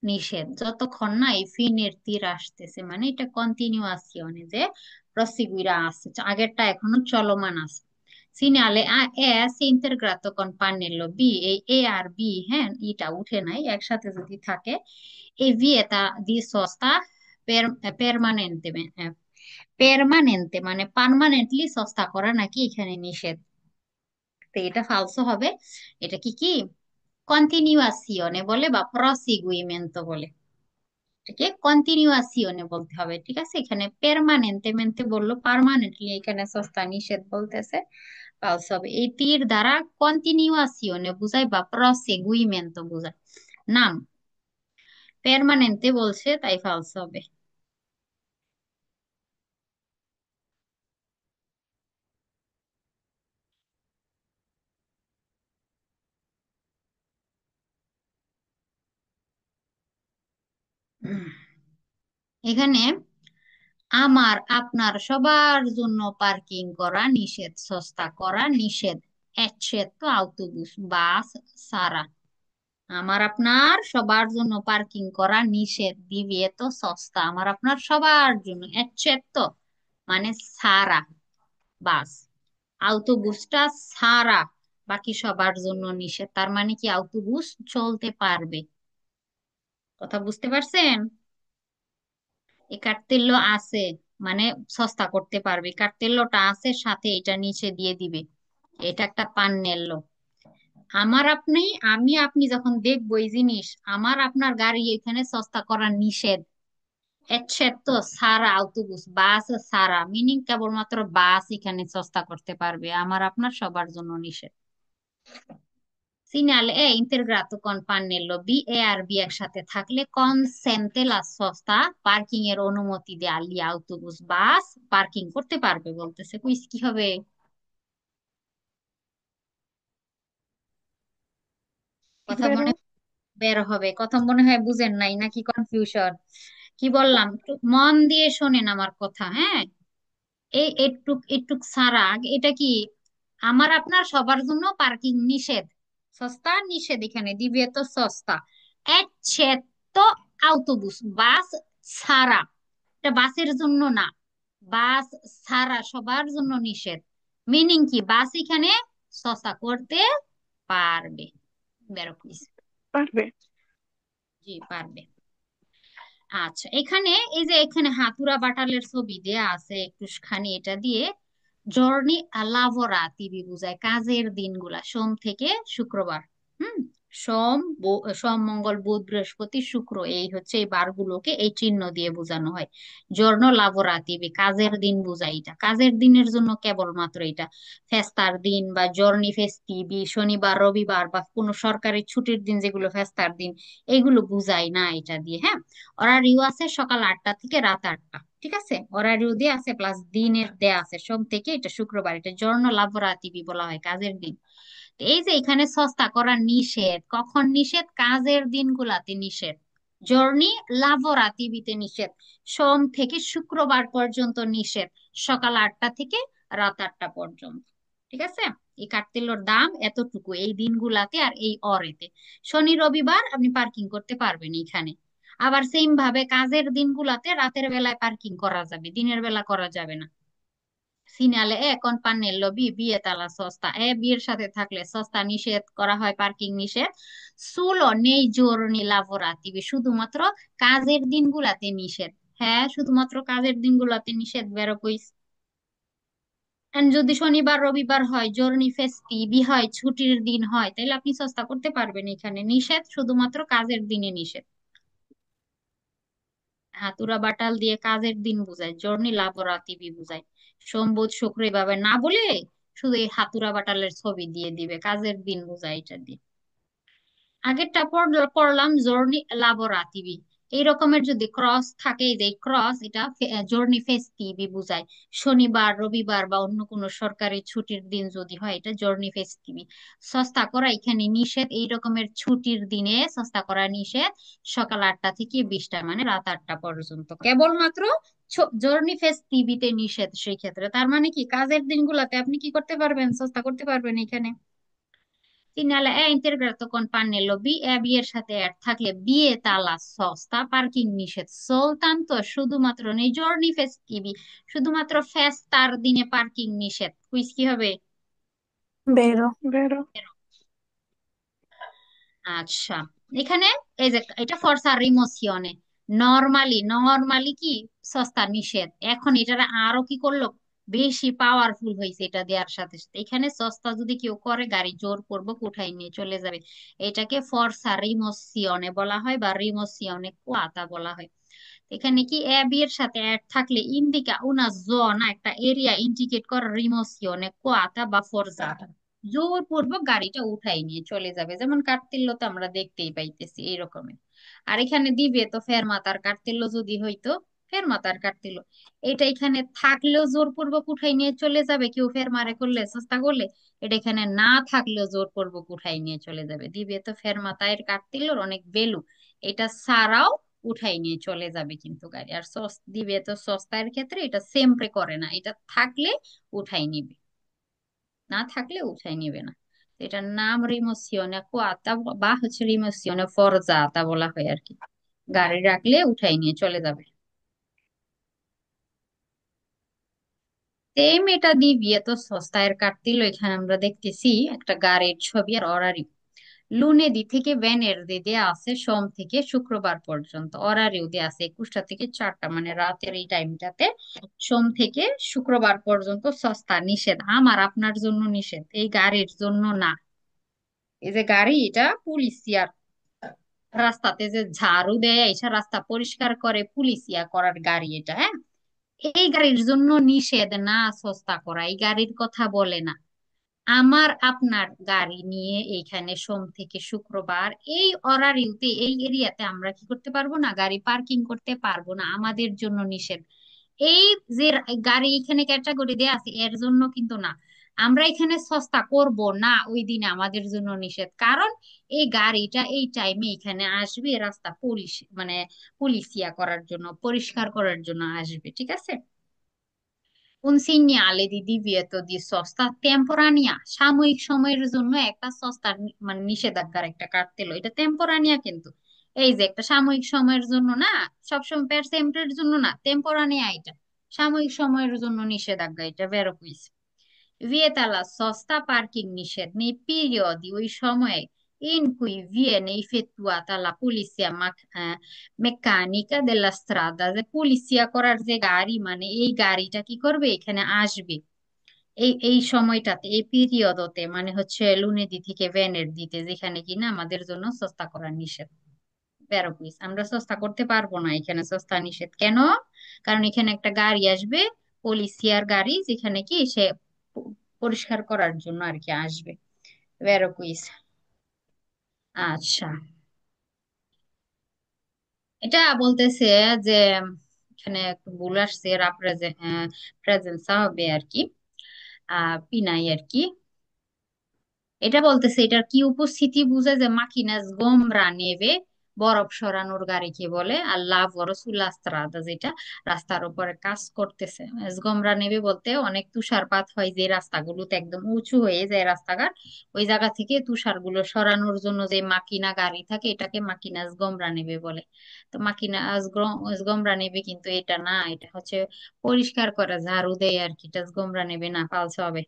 নিষেধ, যতক্ষণ না এই ফিনের তীর আসতেছে, মানে এটা কন্টিনিউয়াসিওনে যে প্রসিগুইরা আছে, আগেরটা এখনো চলমান আছে। সিনালে এ সে ইন্টারগ্রাতো কন পান্নেলো বি, এই এ আর বি, হ্যাঁ এটা উঠে নাই, একসাথে যদি থাকে এই vieta di sosta permanente, permanente মানে পার্মানেন্টলি সস্তা করা নাকি এখানে নিষেধ। তো এটা ফালসো হবে। এটা কি কি কন্টিনিউয়াসিওনে বলে বা প্রসিগুইমেন্টো বলে। এটাকে কন্টিনিউয়াসিওনে বলতে হবে, ঠিক আছে? এখানে পেরমানেন্টে মেনতে বললো, পার্মানেন্টলি এখানে সস্তা নিষেধ বলতেছে, ফালস হবে। এই তীর দ্বারা কন্টিনিউয়াসিওনে বুঝায় বা প্রসেগুইমেন্টো বুঝায়, নাম পেরমানেন্টে বলছে তাই ফালস হবে। উম, এখানে আমার আপনার সবার জন্য পার্কিং করা নিষেধ, সস্তা করা নিষেধ, এক্সেপ্ট আউটোবুস বাস সারা। আমার আপনার সবার জন্য পার্কিং করা নিষেধ, দিবিয়ে তো সস্তা, আমার আপনার সবার জন্য, এক্সেপ্ট মানে সারা বাস, আউটোবুসটা সারা বাকি সবার জন্য নিষেধ, তার মানে কি আউটোবুস চলতে পারবে। কথা বুঝতে পারছেন? এই কার্তেল্য আছে মানে সস্তা করতে পারবে, কার্তেল্যটা আছে সাথে এটা নিচে দিয়ে দিবে, এটা একটা পান্নেল্য। আমার আপনি, আমি আপনি যখন দেখবো এই জিনিস, আমার আপনার গাড়ি এখানে সস্তা করা নিষেধ, এক্সেপ্ট সারা আউটোবুস বাস সারা, মিনিং কেবলমাত্র বাস এখানে সস্তা করতে পারবে, আমার আপনার সবার জন্য নিষেধ। সিনাল এ ইন্তেগ্রাতো কন পান্নেল্লো বি, এ আর বি একসাথে থাকলে কনসেন্তে লা সস্তা, পার্কিং এর অনুমতি দেয় আলি আউটোবুস বাস পার্কিং করতে পারবে বলতেছে, কুইজ কি হবে? কথা বেরো। মনে বের হবে, কথা মনে হয় বুঝেন নাই নাকি কনফিউশন? কি বললাম একটু মন দিয়ে শোনেন আমার কথা, হ্যাঁ? এই একটুক একটুক সারা এটা কি, আমার আপনার সবার জন্য পার্কিং নিষেধ, সস্তা নিষেধ, এখানে দিবে তো সস্তা, এক্সেপ্ট আউটোবুস বাস ছাড়া, এটা বাসের জন্য না, বাস ছাড়া সবার জন্য নিষেধ, মিনিং কি বাস এখানে সস্তা করতে পারবে, বেরো প্লিজ। পারবে। জি পারবে। আচ্ছা এখানে এই যে এখানে হাতুড়া বাটালের ছবি দেয়া আছে একটুখানি, এটা দিয়ে জর্নি লাভরাতিবি বুঝায় কাজের দিনগুলা, সোম থেকে শুক্রবার। হুম, সোম মঙ্গল বুধ বৃহস্পতি শুক্র, এই হচ্ছে এই বারগুলোকে এই চিহ্ন দিয়ে বোঝানো হয়। জর্ন লাভরাতিবি কাজের দিন বুঝায়, এটা কাজের দিনের জন্য কেবলমাত্র এটা। ফেস্তার দিন বা জর্নি ফেস্টিভি, শনিবার রবিবার বা কোনো সরকারি ছুটির দিন যেগুলো ফেস্তার দিন, এগুলো বুঝায় না এটা দিয়ে, হ্যাঁ। অরারিও আছে সকাল 8টা থেকে রাত 8টা, ঠিক আছে, অরারিও দিয়ে আছে প্লাস দিনের দেয়া আছে, সোম থেকে এটা শুক্রবার, এটা জর্ন লাভরাতিবি বলা হয় কাজের দিন। তো এই যে এখানে সস্তা করা নিষেধ, কখন নিষেধ? কাজের দিনগুলাতে নিষেধ। জর্নি লাভরাতিবিতে নিষেধ, সোম থেকে শুক্রবার পর্যন্ত নিষেধ, সকাল 8টা থেকে রাত 8টা পর্যন্ত, ঠিক আছে। এই কার্তেলোর দাম এতটুকু এই দিনগুলাতে আর এই অরেতে। শনি রবিবার আপনি পার্কিং করতে পারবেন এখানে। আবার সেম ভাবে কাজের দিনগুলাতে রাতের বেলায় পার্কিং করা যাবে, দিনের বেলা করা যাবে না। সিনালে এ কোন পান্নেল্লো বি, বিয়ে তালা সস্তা, বিয়ের সাথে থাকলে সস্তা নিষেধ করা হয়, পার্কিং নিষেধ। সুলো নেই জোরনি লাভরাতিবি শুধুমাত্র কাজের দিনগুলাতে নিষেধ, হ্যাঁ শুধুমাত্র কাজের দিনগুলাতে নিষেধ, বেরো কইস। And যদি শনিবার রবিবার হয়, জর্নি ফেস্টিভি হয়, ছুটির দিন হয়, তাহলে আপনি সস্তা করতে পারবেন, এখানে নিষেধ শুধুমাত্র কাজের দিনে নিষেধ। হাতুড়া বাটাল দিয়ে কাজের দিন বুঝায়, জর্নি লাভরাতিবি বুঝায়। সোম বুধ শুক্র এভাবে না বলে শুধু এই হাতুড়া বাটালের ছবি দিয়ে দিবে, কাজের দিন বুঝায় এটা দিয়ে। আগেরটা পড়লাম জর্নি লাবোরাতিভি, এই রকমের যদি ক্রস থাকে, এই যে ক্রস এটা জর্নি ফেস্টিভি বুঝায়, শনিবার রবিবার বা অন্য কোনো সরকারি ছুটির দিন যদি হয় এটা জর্নি ফেস্টিভি। সস্তা করা এখানে নিষেধ, এই রকমের ছুটির দিনে সস্তা করা নিষেধ, সকাল 8টা থেকে 20টা মানে রাত 8টা পর্যন্ত কেবলমাত্র। জর্নি ফেস্টিভিতে নিষেধ সেই ক্ষেত্রে, তার মানে কি কাজের দিনগুলোতে আপনি কি করতে পারবেন? সস্তা করতে পারবেন এখানে। সিনালে এ ইন্তেগ্রাতো কোন পান্নেলো বি, এ বিয়ের সাথে অ্যাড থাকলে বিয়ে তালা সস্তা, পার্কিং নিষেধ, soltanto শুধুমাত্র নেই, জর্নি ফেস্টিভি শুধুমাত্র ফেস্তার দিনে পার্কিং নিষেধ, কুইজ কি হবে? বেরো। বেরো। আচ্ছা এখানে এই যে এটা ফরসা রিমোশনে, নরমালি নরমালি কি সস্তা নিষেধ, এখন এটা আরো কি করলো, বেশি পাওয়ারফুল হয়েছে এটা দেওয়ার সাথে সাথে। এখানে সস্তা যদি কেউ করে গাড়ি জোরপূর্বক উঠাই নিয়ে চলে যাবে। এটাকে ফরসা রিমোসিয়নে বলা হয় বা রিমোসিয়নে কোয়াতা বলা হয়। এখানে কি অ্যাবি এর সাথে অ্যাড থাকলে ইন্ডিকা উনা জোনা একটা এরিয়া ইন্ডিকেট করে রিমোসিয়নে কোয়াতা বা ফরজাটা, জোরপূর্বক গাড়িটা উঠাই নিয়ে চলে যাবে। যেমন কার্তিল্য তো আমরা দেখতেই পাইতেছি এইরকমের। আর এখানে দিবে তো ফেরমাতার কার্তিল্য যদি হইতো, ফেরমাতার কার্তিল্য এটা এখানে থাকলেও জোরপূর্বক উঠাই নিয়ে চলে যাবে কেউ ফেরমারে করলে সস্তা করলে। এটা এখানে না থাকলেও জোরপূর্বক উঠাই নিয়ে চলে যাবে। দিবে তো ফেরমাতায়ের কার্তিল্যর অনেক ভ্যালু, এটা ছাড়াও উঠাই নিয়ে চলে যাবে কিন্তু গাড়ি। আর দিবে তো সস্তার ক্ষেত্রে এটা সেমপ্রে করে না, এটা থাকলে উঠাই নিবে, না থাকলে উঠাই নিবে না। তো এটার নাম রিমোসিওনে কোয়াতা বা হচ্ছে রিমোসিওনে ফরজাতা বলা হয় আর কি। গাড়ি রাখলে উঠাই নিয়ে চলে যাবে। এই মেয়েটা দিবিয়ে তো সস্তায় কাটতিল। এখানে আমরা দেখতেছি একটা গাড়ির ছবি আর অরারি। লুনেদি থেকে ভ্যানের দেয়া আছে সোম থেকে শুক্রবার পর্যন্ত, অরারিও দেয়া আছে 21টা থেকে 4টা, মানে রাতের এই টাইমটাতে সোম থেকে শুক্রবার পর্যন্ত সস্তা। নিষেধ আমার আপনার জন্য নিষেধ, এই গাড়ির জন্য না। এই যে গাড়ি এটা পুলিশিয়ার, রাস্তাতে যে ঝাড়ু দেয় এসে রাস্তা পরিষ্কার করে পুলিশিয়া করার গাড়ি এটা, হ্যাঁ। এই গাড়ির জন্য নিষেধ না সস্তা করা, এই গাড়ির কথা বলে না। আমার আপনার গাড়ি নিয়ে এইখানে সোম থেকে শুক্রবার এই অরারিউতে এই এরিয়াতে আমরা কি করতে পারবো না, গাড়ি পার্কিং করতে পারবো না, আমাদের জন্য নিষেধ। এই যে গাড়ি এখানে ক্যাটাগরি দেয়া আছে এর জন্য কিন্তু না। আমরা এখানে সস্তা করব না ওই দিনে আমাদের জন্য নিষেধ, কারণ এই গাড়িটা এই টাইমে এখানে আসবে রাস্তা পুলিশ মানে পুলিশিয়া করার জন্য, পরিষ্কার করার জন্য আসবে, ঠিক আছে। Un segnale di divieto di sosta temporanea, সাময়িক সময়ের জন্য একটা সস্তার মানে নিষেধাজ্ঞার একটা কার্তেল, এটা টেম্পোরানিয়া কিন্তু। এই যে একটা সাময়িক সময়ের জন্য না, সবসময় পের সেম্পের জন্য না, টেম্পোরানিয়া এটা সাময়িক সময়ের জন্য নিষেধাজ্ঞা, এটা বেরো কইছে। Vieta la sosta parking নিষেধ nei periodi ওই সময়ে in cui viene effettuata la pulizia meccanica della strada, যে পুলিশিয়া করার যে গাড়ি মানে এই গাড়িটা কি করবে এখানে আসবে এই এই সময়টাতে, এই পিরিয়ডতে, মানে হচ্ছে লুনেদি থেকে ভ্যানের দিতে, যেখানে কিনা আমাদের জন্য সস্তা করা নিষেধ। 13 পিস আমরা সস্তা করতে পারবো না এখানে, সস্তা নিষেধ কেন? কারণ এখানে একটা গাড়ি আসবে, পলিসিয়ার গাড়ি, যেখানে কি সে পরিষ্কার করার জন্য আর কি আসবে। 13 পিস। আচ্ছা, এটা বলতেছে যে এখানে একটু ভুল আসছে, প্রেজেন্সা হবে আর কি, পিনাই আর কি। এটা বলতেছে এটার কি উপস্থিতি বুঝে যে মাকিনাস গোমরা নেবে, বরফ সরানোর গাড়িকে বলে। আর লাভর সুলাস্ত্রাদা যেটা রাস্তার উপরে কাজ করতেছে। গোমরা নেবে বলতে অনেক তুষারপাত হয় যে রাস্তাগুলোতে একদম উঁচু হয়ে যায় রাস্তাঘাট, ওই জায়গা থেকে তুষারগুলো সরানোর জন্য যে মাকিনা গাড়ি থাকে এটাকে মাকিনাস গোমরা নেবে বলে। তো মাকিনাস গোমরা নেবে কিন্তু এটা না, এটা হচ্ছে পরিষ্কার করে ঝাড়ু দেয় আর কি, এটা গোমরা নেবে না, ফালসো হবে।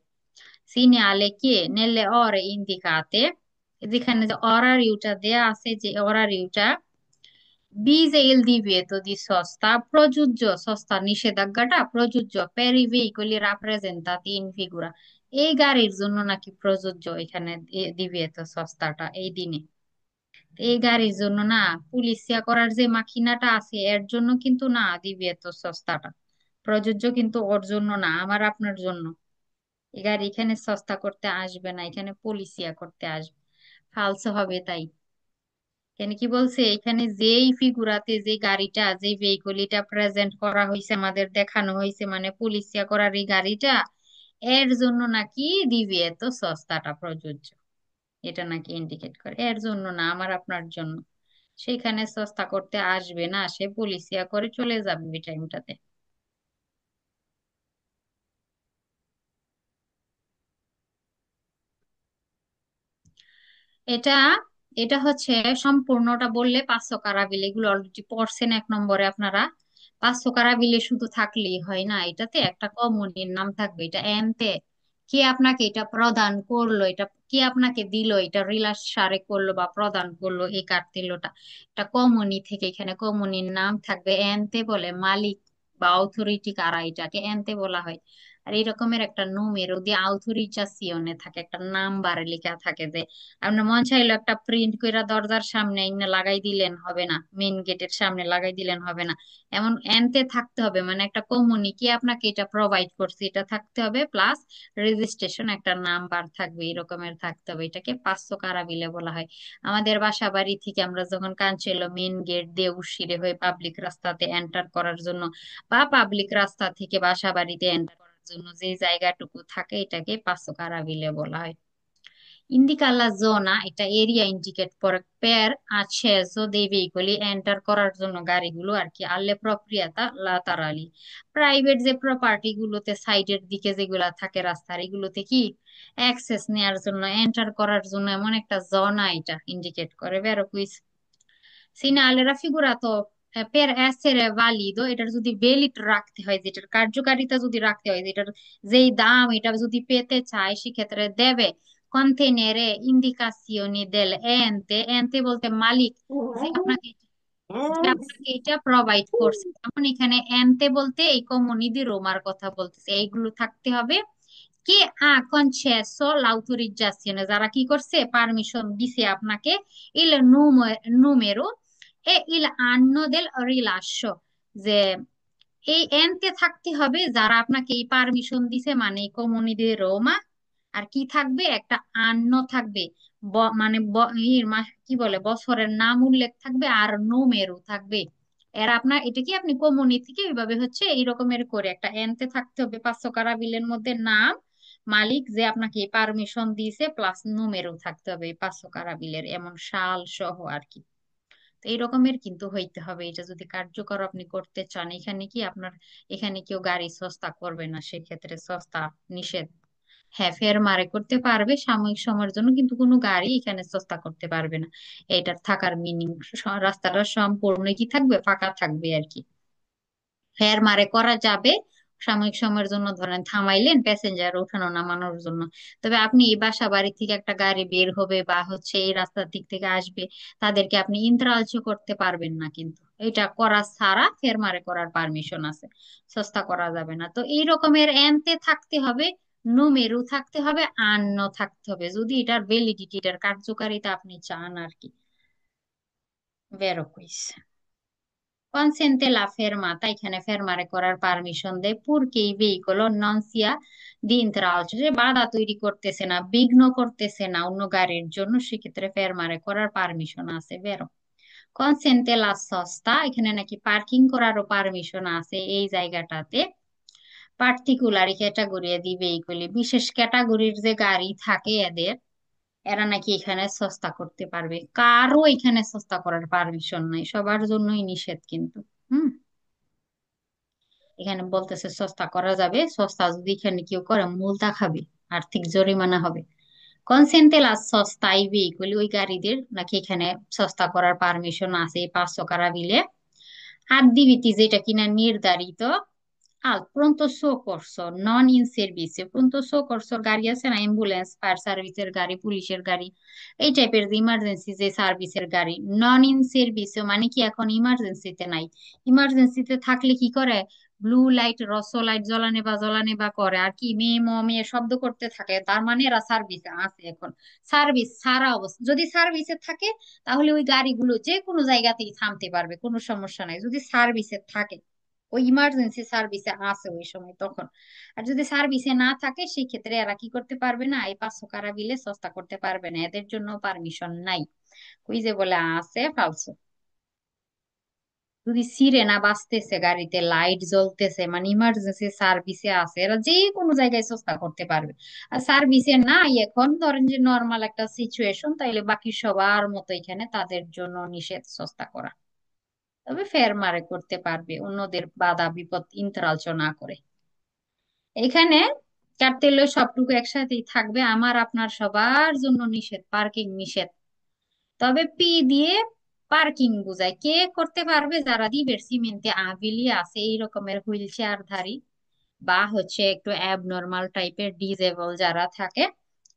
Segnale che nelle ore indicate, যেখানে যে অরারিউটা দেয়া আছে যে অরারিউটা বিজে এল divieto di sosta প্রযোজ্য, সস্তা নিষেধাজ্ঞাটা প্রযোজ্য per i veicoli rappresentati in figura, এই গাড়ির জন্য নাকি প্রযোজ্য এখানে divieto সস্তাটা এই দিনে। এই গাড়ির জন্য না, পুলিশিয়া করার যে মাকিনাটা আছে এর জন্য কিন্তু না, divieto সস্তাটা প্রযোজ্য কিন্তু ওর জন্য না, আমার আপনার জন্য। এই গাড়ি এখানে সস্তা করতে আসবে না, এখানে পলিসিয়া করতে আসবে, ফালসো হবে তাই। এখানে কি বলছে, এখানে যেই ফিগুরাতে যে গাড়িটা যে ভেহিকলটা প্রেজেন্ট করা হয়েছে আমাদের দেখানো হয়েছে মানে পলিসিয়া করার এই গাড়িটা, এর জন্য নাকি দিবে এত সস্তাটা প্রযোজ্য, এটা নাকি ইন্ডিকেট করে এর জন্য না, আমার আপনার জন্য। সেখানে সস্তা করতে আসবে না, সে পলিসিয়া করে চলে যাবে ওই টাইমটাতে। এটা এটা হচ্ছে সম্পূর্ণটা বললে 500 কারাবিল, এগুলো অলরেডি পড়ছেন 1 নম্বরে আপনারা। 500 কারাবিলে শুধু থাকলেই হয় না, এটাতে একটা কমনের নাম থাকবে, এটা এনতে কে আপনাকে এটা প্রদান করলো, এটা কে আপনাকে দিল, এটা রিলাস সারে করলো বা প্রদান করলো এই কার্তিল্যটা, এটা কমনি থেকে এখানে কমনির নাম থাকবে, এনতে বলে মালিক বা অথরিটি কারা, এটাকে এনতে বলা হয়। আর এরকমের একটা নুমেরো দিয়ে আউথোরিজাসিওনে থাকে, একটা নাম্বার লেখা থাকে যে আপনার মন চাইলো একটা প্রিন্ট কইরা দরজার সামনে এনে লাগাই দিলেন হবে না, মেইন গেটের সামনে লাগাই দিলেন হবে না, এমন এনতে থাকতে হবে, মানে একটা কমিউনিটি আপনাকে এটা প্রোভাইড করছে এটা থাকতে হবে, প্লাস রেজিস্ট্রেশন একটা নাম্বার থাকবে, এরকমের থাকতে হবে। এটাকে পাঁচশো কারাবিলে বলা হয়। আমাদের বাসা বাড়ি থেকে আমরা যখন কাঞ্চেলো মেইন গেট দিয়ে উশিরে হয়ে পাবলিক রাস্তাতে এন্টার করার জন্য বা পাবলিক রাস্তা থেকে বাসা বাড়িতে এন্টার করার জন্য যে জায়গাটুকু থাকে এটাকে পাঁচশো কারাবিলে বলা হয়। Indica la zona, এটা এরিয়া ইন্ডিকেট করে per accesso dei veicoli enter করার জন্য গাড়িগুলো আর কি, alle proprietà laterali, প্রাইভেট যে প্রপার্টি গুলোতে সাইডের দিকে যেগুলা থাকে রাস্তার, এগুলোতে কি অ্যাক্সেস নেয়ার জন্য এন্টার করার জন্য এমন একটা জোনা এটা ইন্ডিকেট করে। বেরো কুইজ সিনালে রাফিগুরাতো per essere valido, এটার যদি ভ্যালিড রাখতে হয়, যেটার কার্যকারিতা যদি রাখতে হয়, যেটার যেই দাম এটা যদি পেতে চায় সেক্ষেত্রে দেবে contenere indicazioni del ente, ente বলতে মালিক, যে আপনাকে যে আপনাকে এটা প্রোভাইড করছে। যেমন এখানে এনতে বলতে এই কোম্পানি রোমার কথা বলতেছে, এইগুলো থাকতে হবে। কে concesso l'autorizzazione, যারা কি করছে পারমিশন দিছে আপনাকে, il numero e il anno del rilascio, যে এই এনতে থাকতে হবে যারা আপনাকে এই পারমিশন দিছে, মানে কোম্পানি রোমা। আর কি থাকবে, একটা আন্ন থাকবে, মানে কি বলে বছরের নাম উল্লেখ থাকবে, আর নোমেরও থাকবে। এর আপনার এটা কি আপনি কমুনি থেকে এইভাবে হচ্ছে এই রকমের করে একটা এনতে থাকতে হবে পাঁচশো কারা বিলের মধ্যে নাম, মালিক যে আপনাকে পারমিশন দিয়েছে, প্লাস নোমেরও থাকতে হবে এই পাঁচশো কারা বিলের, এমন সাল সহ আর কি। তো এই রকমের কিন্তু হইতে হবে, এটা যদি কার্যকর আপনি করতে চান। এখানে কি আপনার এখানে কেউ গাড়ি সস্তা করবে না, সেক্ষেত্রে সস্তা নিষেধ। হ্যাঁ, ফের মারে করতে পারবে সাময়িক সময়ের জন্য, কিন্তু কোনো গাড়ি এখানে সস্তা করতে পারবে না। এটার থাকার মিনিং, রাস্তাটা সম্পূর্ণ কি থাকবে, ফাঁকা থাকবে আর কি। ফের মারে করা যাবে সাময়িক সময়ের জন্য, ধরেন থামাইলেন প্যাসেঞ্জার ওঠানো নামানোর জন্য। তবে আপনি এই বাসা বাড়ি থেকে একটা গাড়ি বের হবে বা হচ্ছে এই রাস্তার দিক থেকে আসবে, তাদেরকে আপনি ইন্টারালসও করতে পারবেন না, কিন্তু এটা করা ছাড়া ফের মারে করার পারমিশন আছে, সস্তা করা যাবে না। তো এই রকমের এনতে থাকতে হবে, নুমেরু থাকতে হবে, আন্ন থাকতে হবে, যদি এটার ভ্যালিডিটি এটার কার্যকারিতা আপনি চান আর কি। বেরো কুইস Consente la fermata, এখানে ফেরমারে করার পারমিশন দেয় purché i veicoli non sia di intralcio, যে বাধা তৈরি করতেছে না, বিঘ্ন করতেছে না অন্য গাড়ির জন্য, সেক্ষেত্রে ফেরমারে করার পারমিশন আছে। বেরো consente la sosta, এখানে নাকি পার্কিং করারও পারমিশন আছে এই জায়গাটাতে। পার্টিকুলার ক্যাটাগরি দি ভেহিকলি, বিশেষ ক্যাটাগরির যে গাড়ি থাকে এদের, এরা নাকি এখানে সস্তা করতে পারবে, কারও এখানে সস্তা করার পারমিশন নাই, সবার জন্যই নিষেধ কিন্তু। হুম, এখানে বলতেছে সস্তা করা যাবে, সস্তা যদি এখানে কেউ করে মুলতা খাবে, আর্থিক জরিমানা হবে। কনসেন্টেলা সস্তাই ভেহিকল, ওই গাড়িদের নাকি এখানে সস্তা করার পারমিশন আছে এই পাঁচশো কারা বিলে। আদিবিতি যেটা কিনা নির্ধারিত, আর প্রন্টো সোকর্স নন ইন সার্ভিস, প্রন্টো সোকর্স গাড়ি আছে না, অ্যাম্বুলেন্স ফায়ার সার্ভিসের গাড়ি পুলিশের গাড়ি, এই টাইপের যে ইমার্জেন্সি যে সার্ভিসের গাড়ি, নন ইন সার্ভিস মানে কি এখন ইমার্জেন্সিতে নাই। ইমার্জেন্সিতে থাকলে কি করে, ব্লু লাইট রসো লাইট জ্বলানে বা করে আর কি, মেয়ে মেয়ে শব্দ করতে থাকে, তার মানে এরা সার্ভিসে আছে এখন। সার্ভিস সারা অবস্থা যদি সার্ভিসে থাকে, তাহলে ওই গাড়িগুলো যে কোনো জায়গাতেই থামতে পারবে, কোনো সমস্যা নাই যদি সার্ভিসে থাকে, ওই ইমার্জেন্সি সার্ভিসে আছে ওই সময় তখন। আর যদি সার্ভিসে না থাকে সেই ক্ষেত্রে এরা কি করতে পারবে না, এই পাঁচশো কারা বিলে সস্তা করতে পারবে না, এদের জন্য পারমিশন নাই। ওই যে বলে আছে ফালসো, যদি সিরেনা বাজতেছে গাড়িতে, লাইট জ্বলতেছে, মানে ইমার্জেন্সি সার্ভিসে আছে, এরা যে কোনো জায়গায় সস্তা করতে পারবে। আর সার্ভিসে নাই এখন, ধরেন যে নর্মাল একটা সিচুয়েশন, তাইলে বাকি সবার মতো এখানে তাদের জন্য নিষেধ সস্তা করা। তবে ফের মারে করতে পারবে অন্যদের বাধা বিপদ ইন্টারালসো না করে। এখানে কার্তেলে সবটুকু একসাথেই থাকবে, আমার আপনার সবার জন্য নিষেধ, পার্কিং নিষেধ। তবে পি দিয়ে পার্কিং বোঝায় কে করতে পারবে, যারা দ্বীপের সিমেন্টে আবিলি আছে এই রকমের হুইল চেয়ার ধারী বা হচ্ছে একটু অ্যাবনর্মাল টাইপের ডিজেবল যারা থাকে,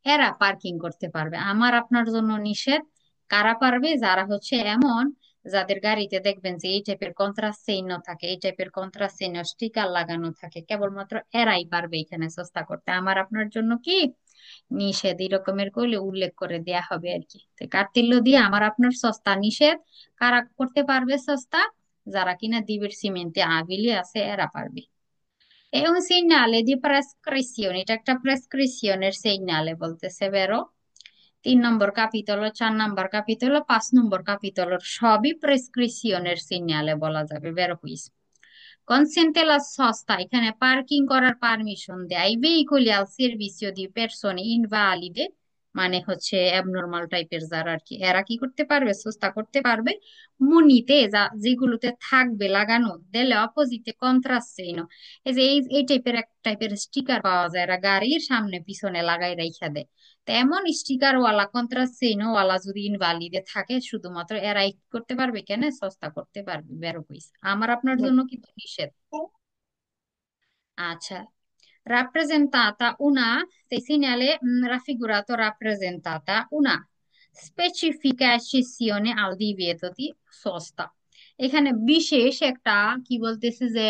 এরা পার্কিং করতে পারবে। আমার আপনার জন্য নিষেধ। কারা পারবে, যারা হচ্ছে এমন যাদের গাড়িতে দেখবেন যে এই টাইপের কন্ট্রাস্ট চিহ্ন থাকে, এই টাইপের কন্ট্রাস্ট চিহ্ন স্টিকার লাগানো থাকে, কেবলমাত্র এরাই পারবে এখানে সস্তা করতে। আমার আপনার জন্য কি নিষেধ, এই রকমের করলে উল্লেখ করে দেয়া হবে আর কি। তো কার্তিল্য দিয়ে আমার আপনার সস্তা নিষেধ, কারা করতে পারবে সস্তা? যারা কিনা দ্বীপের সিমেন্টে আবিলি আছে এরা পারবে। È un segnale di prescrizione, এটা একটা প্রেসক্রিপশনের সিগনালে বলতেছে বেরো। 3 নম্বর ক্যাপিটল, 4 নম্বর ক্যাপিটল, 5 নম্বর ক্যাপিটল সবই প্রেসক্রিপশনের সিগনালে বলা যাবে বেরো কুইজ। Consente la sosta, এখানে পার্কিং করার পারমিশন দেয়। I veicoli al servizio di persone invalide, মানে হচ্ছে অ্যাবনর্মাল টাইপের যারা আর কি, এরা কি করতে পারবে? সস্তা করতে পারবে। মুনিতে যা যেগুলোতে থাকবে লাগানো, দিলে অপোজিটে কন্ট্রাস্ট চিহ্ন, এই যে এই টাইপের এক টাইপের স্টিকার পাওয়া যায়, এরা গাড়ির সামনে পিছনে লাগাই রাইখা দেয়। তো এমন স্টিকার ওয়ালা কন্ট্রাস্ট চিহ্ন ওয়ালা যদি ইনভালিডে থাকে, শুধুমাত্র এরাই কি করতে পারবে, কেন সস্তা করতে পারবে বেরো কুইজ। আমার আপনার জন্য কিন্তু নিষেধ। Acha. Rappresentata una, dei segnale raffigurato rappresentata una specifica eccezione al divieto di sosta. এখানে বিশেষ একটা কি বলতেছে যে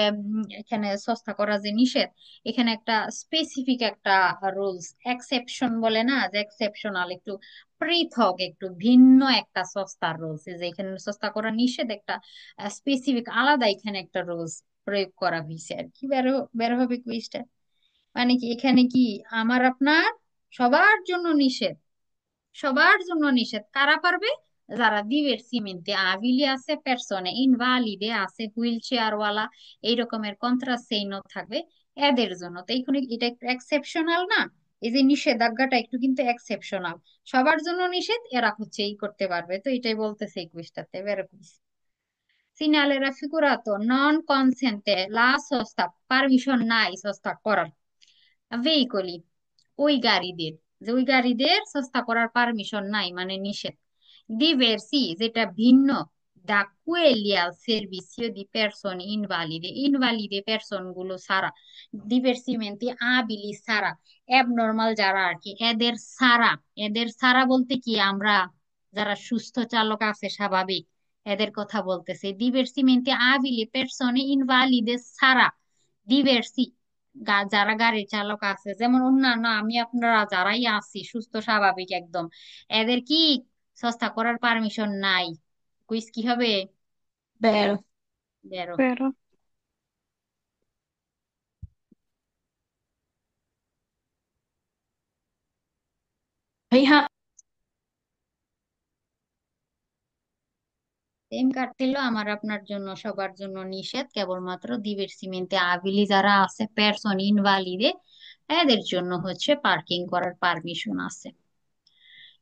এখানে সস্তা করা যে নিষেধ, এখানে একটা স্পেসিফিক একটা রুলস এক্সেপশন বলে না, যে এক্সেপশনাল একটু পৃথক একটু ভিন্ন একটা সস্তার রুলস, যে এখানে সস্তা করা নিষেধ একটা স্পেসিফিক আলাদা এখানে একটা রুলস প্রয়োগ করা হয়েছে আর কি। বের বের হবে কুইজটা। মানে কি এখানে কি আমার আপনার সবার জন্য নিষেধ, সবার জন্য নিষেধ, কারা পারবে? যারা দ্বীপের সিমেন্টে আবিলি আছে, পেরসনে ইনভালিডে আছে, হুইল চেয়ার ওয়ালা, এই রকমের কন্ট্রাসেইন থাকবে, এদের জন্য। তো এইখানে এটা একটু এক্সেপশনাল না, এই যে নিষেধাজ্ঞাটা একটু কিন্তু এক্সেপশনাল, সবার জন্য নিষেধ, এরা হচ্ছে এই করতে পারবে। তো এটাই বলতেছে এই কুইজটাতে বের কুইজ। সিনালে রাফিকুরাতো নন কনসেন্টে লা সোস্তা, পারমিশন নাই সস্তা করার। ভেহিকলি, ওই গাড়িদের, যে ওই গাড়িদের সস্তা করার পারমিশন নাই মানে নিষেধ। ডিভার্সি, যেটা ভিন্ন। দা কুয়েলিয়াল সের্ভিসিও দি পেরসন ইনভালিডে, ইনভালিডে পেরসন গুলো সারা, ডিভার্সিমেন্টি আবিলি সারা, অ্যাবনর্মাল যারা আর কি এদের সারা। এদের সারা বলতে কি আমরা যারা সুস্থ চালক আছে স্বাভাবিক এদের কথা বলতেছে। ডিভার্সিমেন্টি আবিলি পেরসনে ইনভালিডে সারা, ডিভার্সি যারা গাড়ির চালক আছে, যেমন অন্যান্য আমি আপনারা যারাই আছি সুস্থ স্বাভাবিক একদম, এদের কি সস্তা করার পারমিশন নাই। কুইজ কি হবে? Vero. বেরো। Vero. ভাইয়া, সেম কাটতিল আমার আপনার জন্য সবার জন্য নিষেধ, কেবলমাত্র দ্বীপের সিমেন্টে আবিলি যারা আছে পেরসন ইনভালিডে এদের জন্য হচ্ছে পার্কিং করার পারমিশন আছে।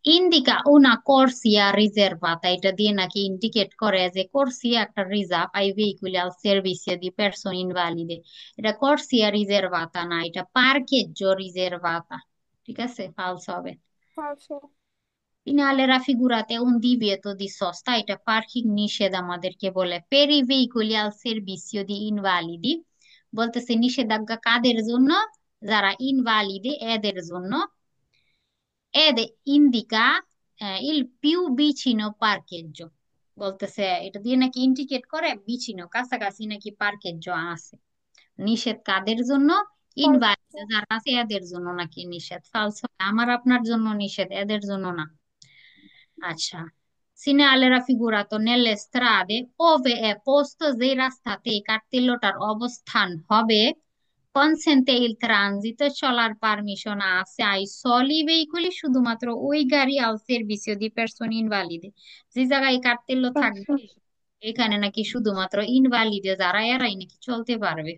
ইন্ডিকা una corsia riservata, এটা দিয়ে নাকি ইন্ডিকেট করে যে corsia একটা reserve I veicoli al servizio di persone invalide, এটা corsia riservata না, এটা parcheggio riservata। ঠিক আছে, ফালস হবে। Falso. ফিনালে রাফিগুরাতে un divieto di sosta, এটা পার্কিং নিষেধ আমাদেরকে বলে। per i veicoli al servizio di invalidi, বলতেছে নিষেধাজ্ঞা কাদের জন্য? যারা ইনভালিডে এদের জন্য। ed indica il più vicino parcheggio, বলতেছে এটা দিয়ে নাকি ইন্ডিকেট করে vicino কাছাকাছি নাকি পার্কেজ্য আছে। নিষেধ কাদের জন্য? Invalid Falso. যারা আছে এদের জন্য নাকি নিষেধ। ফালস, আমার আপনার জন্য নিষেধ, এদের জন্য না। আচ্ছা। Segnale raffigurato nelle strade ove è posto, যে রাস্তাতে এই কার্তিল্যটার অবস্থান হবে, কনসেন্টে ইল ট্রানজিট, চলার পারমিশন আছে আই সলি ভেহিকুলি, শুধুমাত্র ওই গাড়ি আল সের্ভিসিও দি পারসন ইনভালিডে, যে জায়গায় এই কার্তেল্য থাকবে Falso. এখানে নাকি শুধুমাত্র ইনভালিডে যারা এরাই নাকি চলতে পারবে।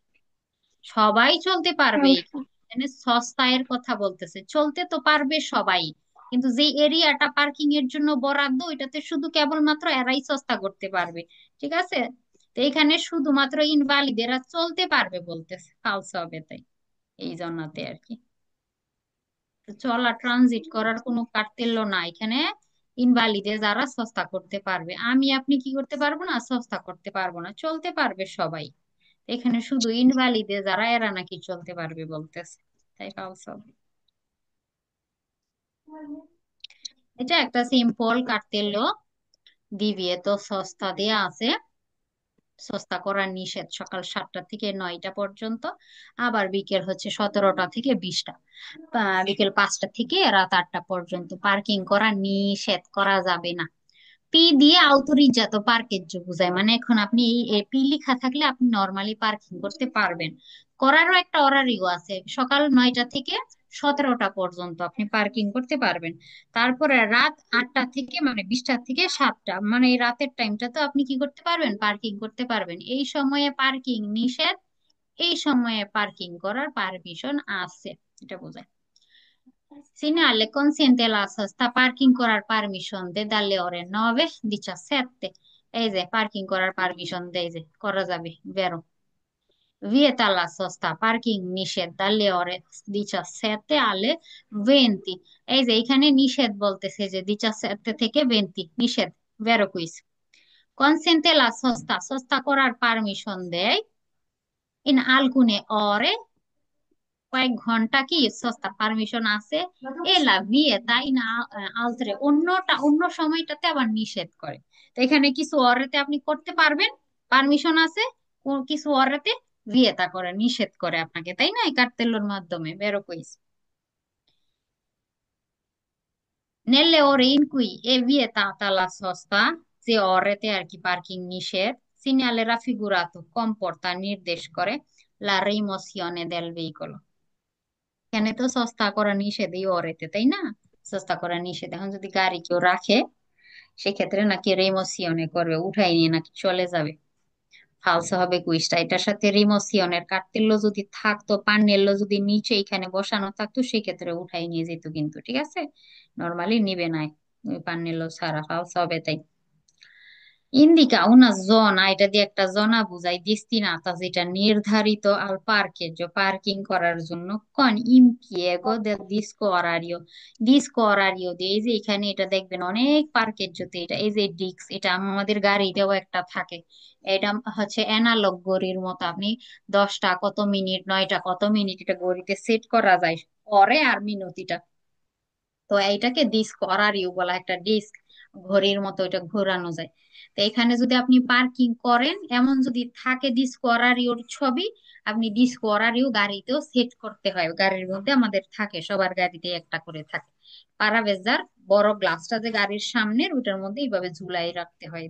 সবাই চলতে পারবে Falso. এখানে সস্তায়ের কথা বলতেছে, চলতে তো পারবে সবাই, কিন্তু যে এরিয়াটা পার্কিং এর জন্য বরাদ্দ ওইটাতে শুধু কেবলমাত্র এরাই সস্তা করতে পারবে। ঠিক আছে, তো এখানে শুধুমাত্র ইনভালিডেরা চলতে পারবে বলতেছে, ফালস হবে তাই এই জন্যতে আর কি। তো চলা ট্রানজিট করার কোনো কার্তেল্য না এখানে, ইনভালিডে যারা সস্তা করতে পারবে, আমি আপনি কি করতে পারবো না, সস্তা করতে পারবো না, চলতে পারবে সবাই। এখানে শুধু ইনভালিডে যারা এরা নাকি চলতে পারবে বলতেছে, তাই ফালস হবে। এটা একটা সিম্পল কার্তেল্য, দিবিয়ে তো সস্তা দেয়া আছে, সস্তা করা নিষেধ সকাল 7টা থেকে 9টা পর্যন্ত। আবার বিকেল হচ্ছে 17টা থেকে 20টা। বিকেল 5টা থেকে রাত 8টা পর্যন্ত পার্কিং করা নিষেধ, করা যাবে না। পি দিয়ে আউতরিজাত পার্কের যে বোঝায়, মানে এখন আপনি এই পি লেখা থাকলে আপনি নর্মালি পার্কিং করতে পারবেন। করারও একটা অরারিও আছে, সকাল 9টা থেকে 17টা পর্যন্ত আপনি পার্কিং করতে পারবেন। তারপরে রাত 8টা থেকে মানে 20টা থেকে 7টা, মানে এই রাতের টাইমটা তো আপনি কি করতে পারবেন, পার্কিং করতে পারবেন। এই সময়ে পার্কিং নিষেধ, এই সময়ে পার্কিং করার পারমিশন আছে, এটা বোঝায়। Segnale consente la sosta parking করার পারমিশন দে dalle ore 9:17, এই যে পার্কিং করার পারমিশন দেয়, যে করা যাবে, বেরো। Vieta la sosta parking নিষেধ dalle ore 17 alle 20, এই যে এখানে নিষেধ বলতেছে যে 17 থেকে 20 নিষেধ, বেরো quiz. Consente la sosta, sosta করার পারমিশন দেয় in alcune ore, কয়েক ঘন্টা কি সস্তা পারমিশন আছে, এলা বিয়ে তাই না, আলতরে অন্যটা অন্য সময়টাতে আবার নিষেধ করে। তো এখানে কিছু অরেতে আপনি করতে পারবেন, পারমিশন আছে, কিছু অরেতে বিয়েতা করে, নিষেধ করে আপনাকে, তাই না, এই কার্তেলের মাধ্যমে বেরো কইস। নেলে ওরে ইনকুই এ vietata la sosta, যে অরেতে আর কি পার্কিং নিষেধ, সিনালে রাফিগুরাতো কম্পোর্তা নির্দেশ করে la rimozione del veicolo, এখানে তো সস্তা করা নিষেধ এই অরেতে, তাই না, সস্তা করা নিষেধ। এখন যদি গাড়ি কেউ রাখে সেক্ষেত্রে নাকি রিমোসিয়নে করবে, উঠাই নিয়ে নাকি চলে যাবে, ফালসা হবে কুইজটা। এটার সাথে রিমোসিয়নের কার্তেল্য যদি থাকতো, পান্নেল্য যদি নিচে এখানে বসানো থাকতো সেক্ষেত্রে উঠাই নিয়ে যেত, কিন্তু ঠিক আছে, নর্মালি নিবে না, ওই পান্নেল্য ছাড়া ফালসা হবে তাই। ইন্দিকা una zona, এটা দিয়ে একটা জোনা বুঝাই, destinata যেটা নির্ধারিত আল parcheggio পার্কিং করার জন্য, con impiego del disco orario, ডিস্কো অরারিও দিয়ে, এই যে এখানে এটা দেখবেন অনেক পার্কেজ্জোতে, এটা এই যে ডিস্ক, এটা আমাদের গাড়িতেও একটা থাকে। এটা হচ্ছে অ্যানালগ ঘড়ির মতো, আপনি 10টা কত মিনিট, 9টা কত মিনিট এটা ঘড়িতে সেট করা যায়, পরে আর মিনতিটা। তো এইটাকে ডিস্ক অরারিও বলা, একটা ডিস্ক ঘড়ির মতো এটা ঘোরানো যায়। তো এখানে যদি আপনি পার্কিং করেন, এমন যদি থাকে ডিস্ক অরারিওর ছবি, আপনি ডিস্ক অরারিও গাড়িতেও সেট করতে হয়, গাড়ির মধ্যে আমাদের থাকে, সবার গাড়িতে একটা করে থাকে। পারাবেজার বড় গ্লাসটা যে গাড়ির সামনের, ওটার মধ্যে এইভাবে ঝুলাই রাখতে হয়,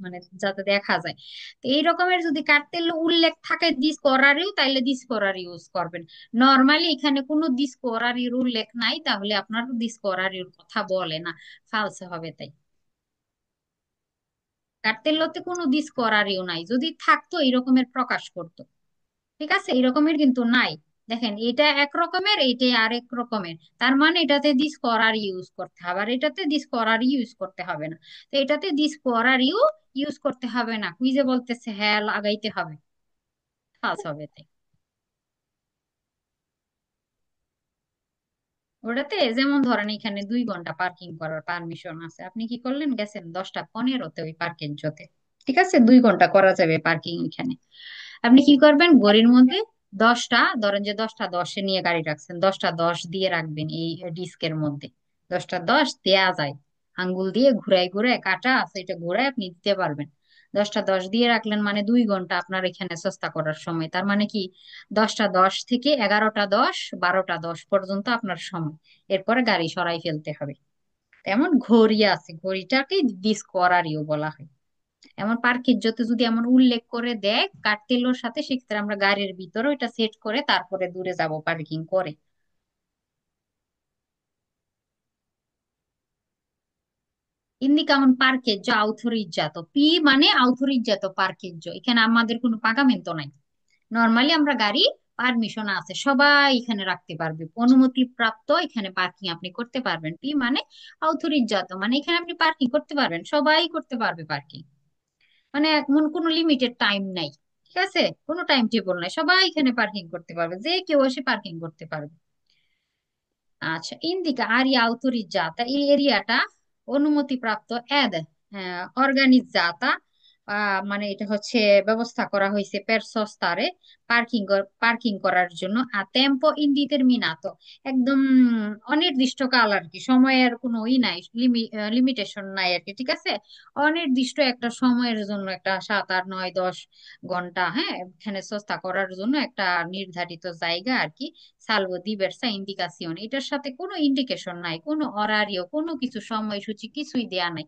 মানে যাতে দেখা যায়। তো এই রকমের যদি কার্তেল উল্লেখ থাকে ডিস্ক অরারিও, তাইলে ডিস্ক অরারিও ইউজ করবেন। নর্মালি এখানে কোনো দিস করারির উল্লেখ নাই, তাহলে আপনার দিস করারির কথা বলে না, ফালসে হবে তাই। কার্তেল্যতে কোনো দিস করারিও নাই, যদি থাকতো এরকমের প্রকাশ করতো, ঠিক আছে, এরকমের কিন্তু নাই। দেখেন এটা এক রকমের, এইটা আরেক রকমের, তার মানে এটাতে দিস করারি ইউজ করতে হবে, আর এটাতে দিস করারি ইউজ করতে হবে না। তো এটাতে দিস করারিও ইউজ করতে হবে না, কুইজে বলতেছে হ্যাঁ লাগাইতে হবে, ফালস হবে তাই। ওটাতে যেমন ধরেন এখানে 2 ঘন্টা পার্কিং করার পারমিশন আছে, আপনি কি করলেন, গেছেন 10টা 15-তে ওই পার্কের জোতে, ঠিক আছে, 2 ঘন্টা করা যাবে পার্কিং এখানে। আপনি কি করবেন, ঘড়ির মধ্যে 10টা, ধরেন যে 10টা 10-এ নিয়ে গাড়ি রাখছেন, 10টা 10 দিয়ে রাখবেন এই ডিস্কের মধ্যে, 10টা 10 দেয়া যায়, আঙ্গুল দিয়ে ঘুরাই ঘুরাই কাটা আছে, এটা ঘুরাই আপনি দিতে পারবেন। 10টা 10 দিয়ে রাখলেন মানে 2 ঘন্টা আপনার এখানে সস্তা করার সময়, তার মানে কি 10টা 10 থেকে 11টা 10, 12টা 10 পর্যন্ত আপনার সময়, এরপরে গাড়ি সরাই ফেলতে হবে। তেমন ঘড়ি আছে, ঘড়িটাকে ডিস্ক অরারিও বলা হয়। এমন পার্কের যত যদি এমন উল্লেখ করে দেয় কার্তেলোর সাথে, সেক্ষেত্রে আমরা গাড়ির ভিতরে ওইটা সেট করে তারপরে দূরে যাব পার্কিং করে। ইন্দিকা এমন পার্কেজ্য আউথোরিজ্জাত, পি মানে আউথোরিজ্জাত পার্কেজ্য, এখানে আমাদের কোনো পাকামেন্ট নাই, নর্মালি আমরা গাড়ি পারমিশন আছে সবাই এখানে রাখতে পারবে, অনুমতি প্রাপ্ত এখানে পার্কিং আপনি করতে পারবেন। পি মানে অথরিজাত, মানে এখানে আপনি পার্কিং করতে পারবেন, সবাই করতে পারবে পার্কিং, মানে এমন কোনো লিমিটেড টাইম নাই, ঠিক আছে, কোনো টাইম টেবল নাই, সবাই এখানে পার্কিং করতে পারবে, যে কেউ এসে পার্কিং করতে পারবে। আচ্ছা, ইন্দিকা আরিয়া autorizzata, এই এরিয়াটা অনুমতিপ্রাপ্ত এদ অর্গানিজাতা মানে এটা হচ্ছে ব্যবস্থা করা হয়েছে per সস্তারে পার্কিং করার জন্য। আর টেম্পো ইনডিটারমিনাতো, একদম অনির্দিষ্ট কাল আর কি, সময়ের কোনো ই নাই, লিমিটেশন নাই আর কি, ঠিক আছে। অনির্দিষ্ট একটা সময়ের জন্য, একটা 7 8 9 10 ঘন্টা, হ্যাঁ, এখানে সস্তা করার জন্য একটা নির্ধারিত জায়গা আর কি। সালভো দিবেরসা ইন্ডিকাসিয়ন, এটার সাথে কোনো ইন্ডিকেশন নাই, কোনো অরারিও, কোনো কিছু সময়সূচি কিছুই দেয়া নাই।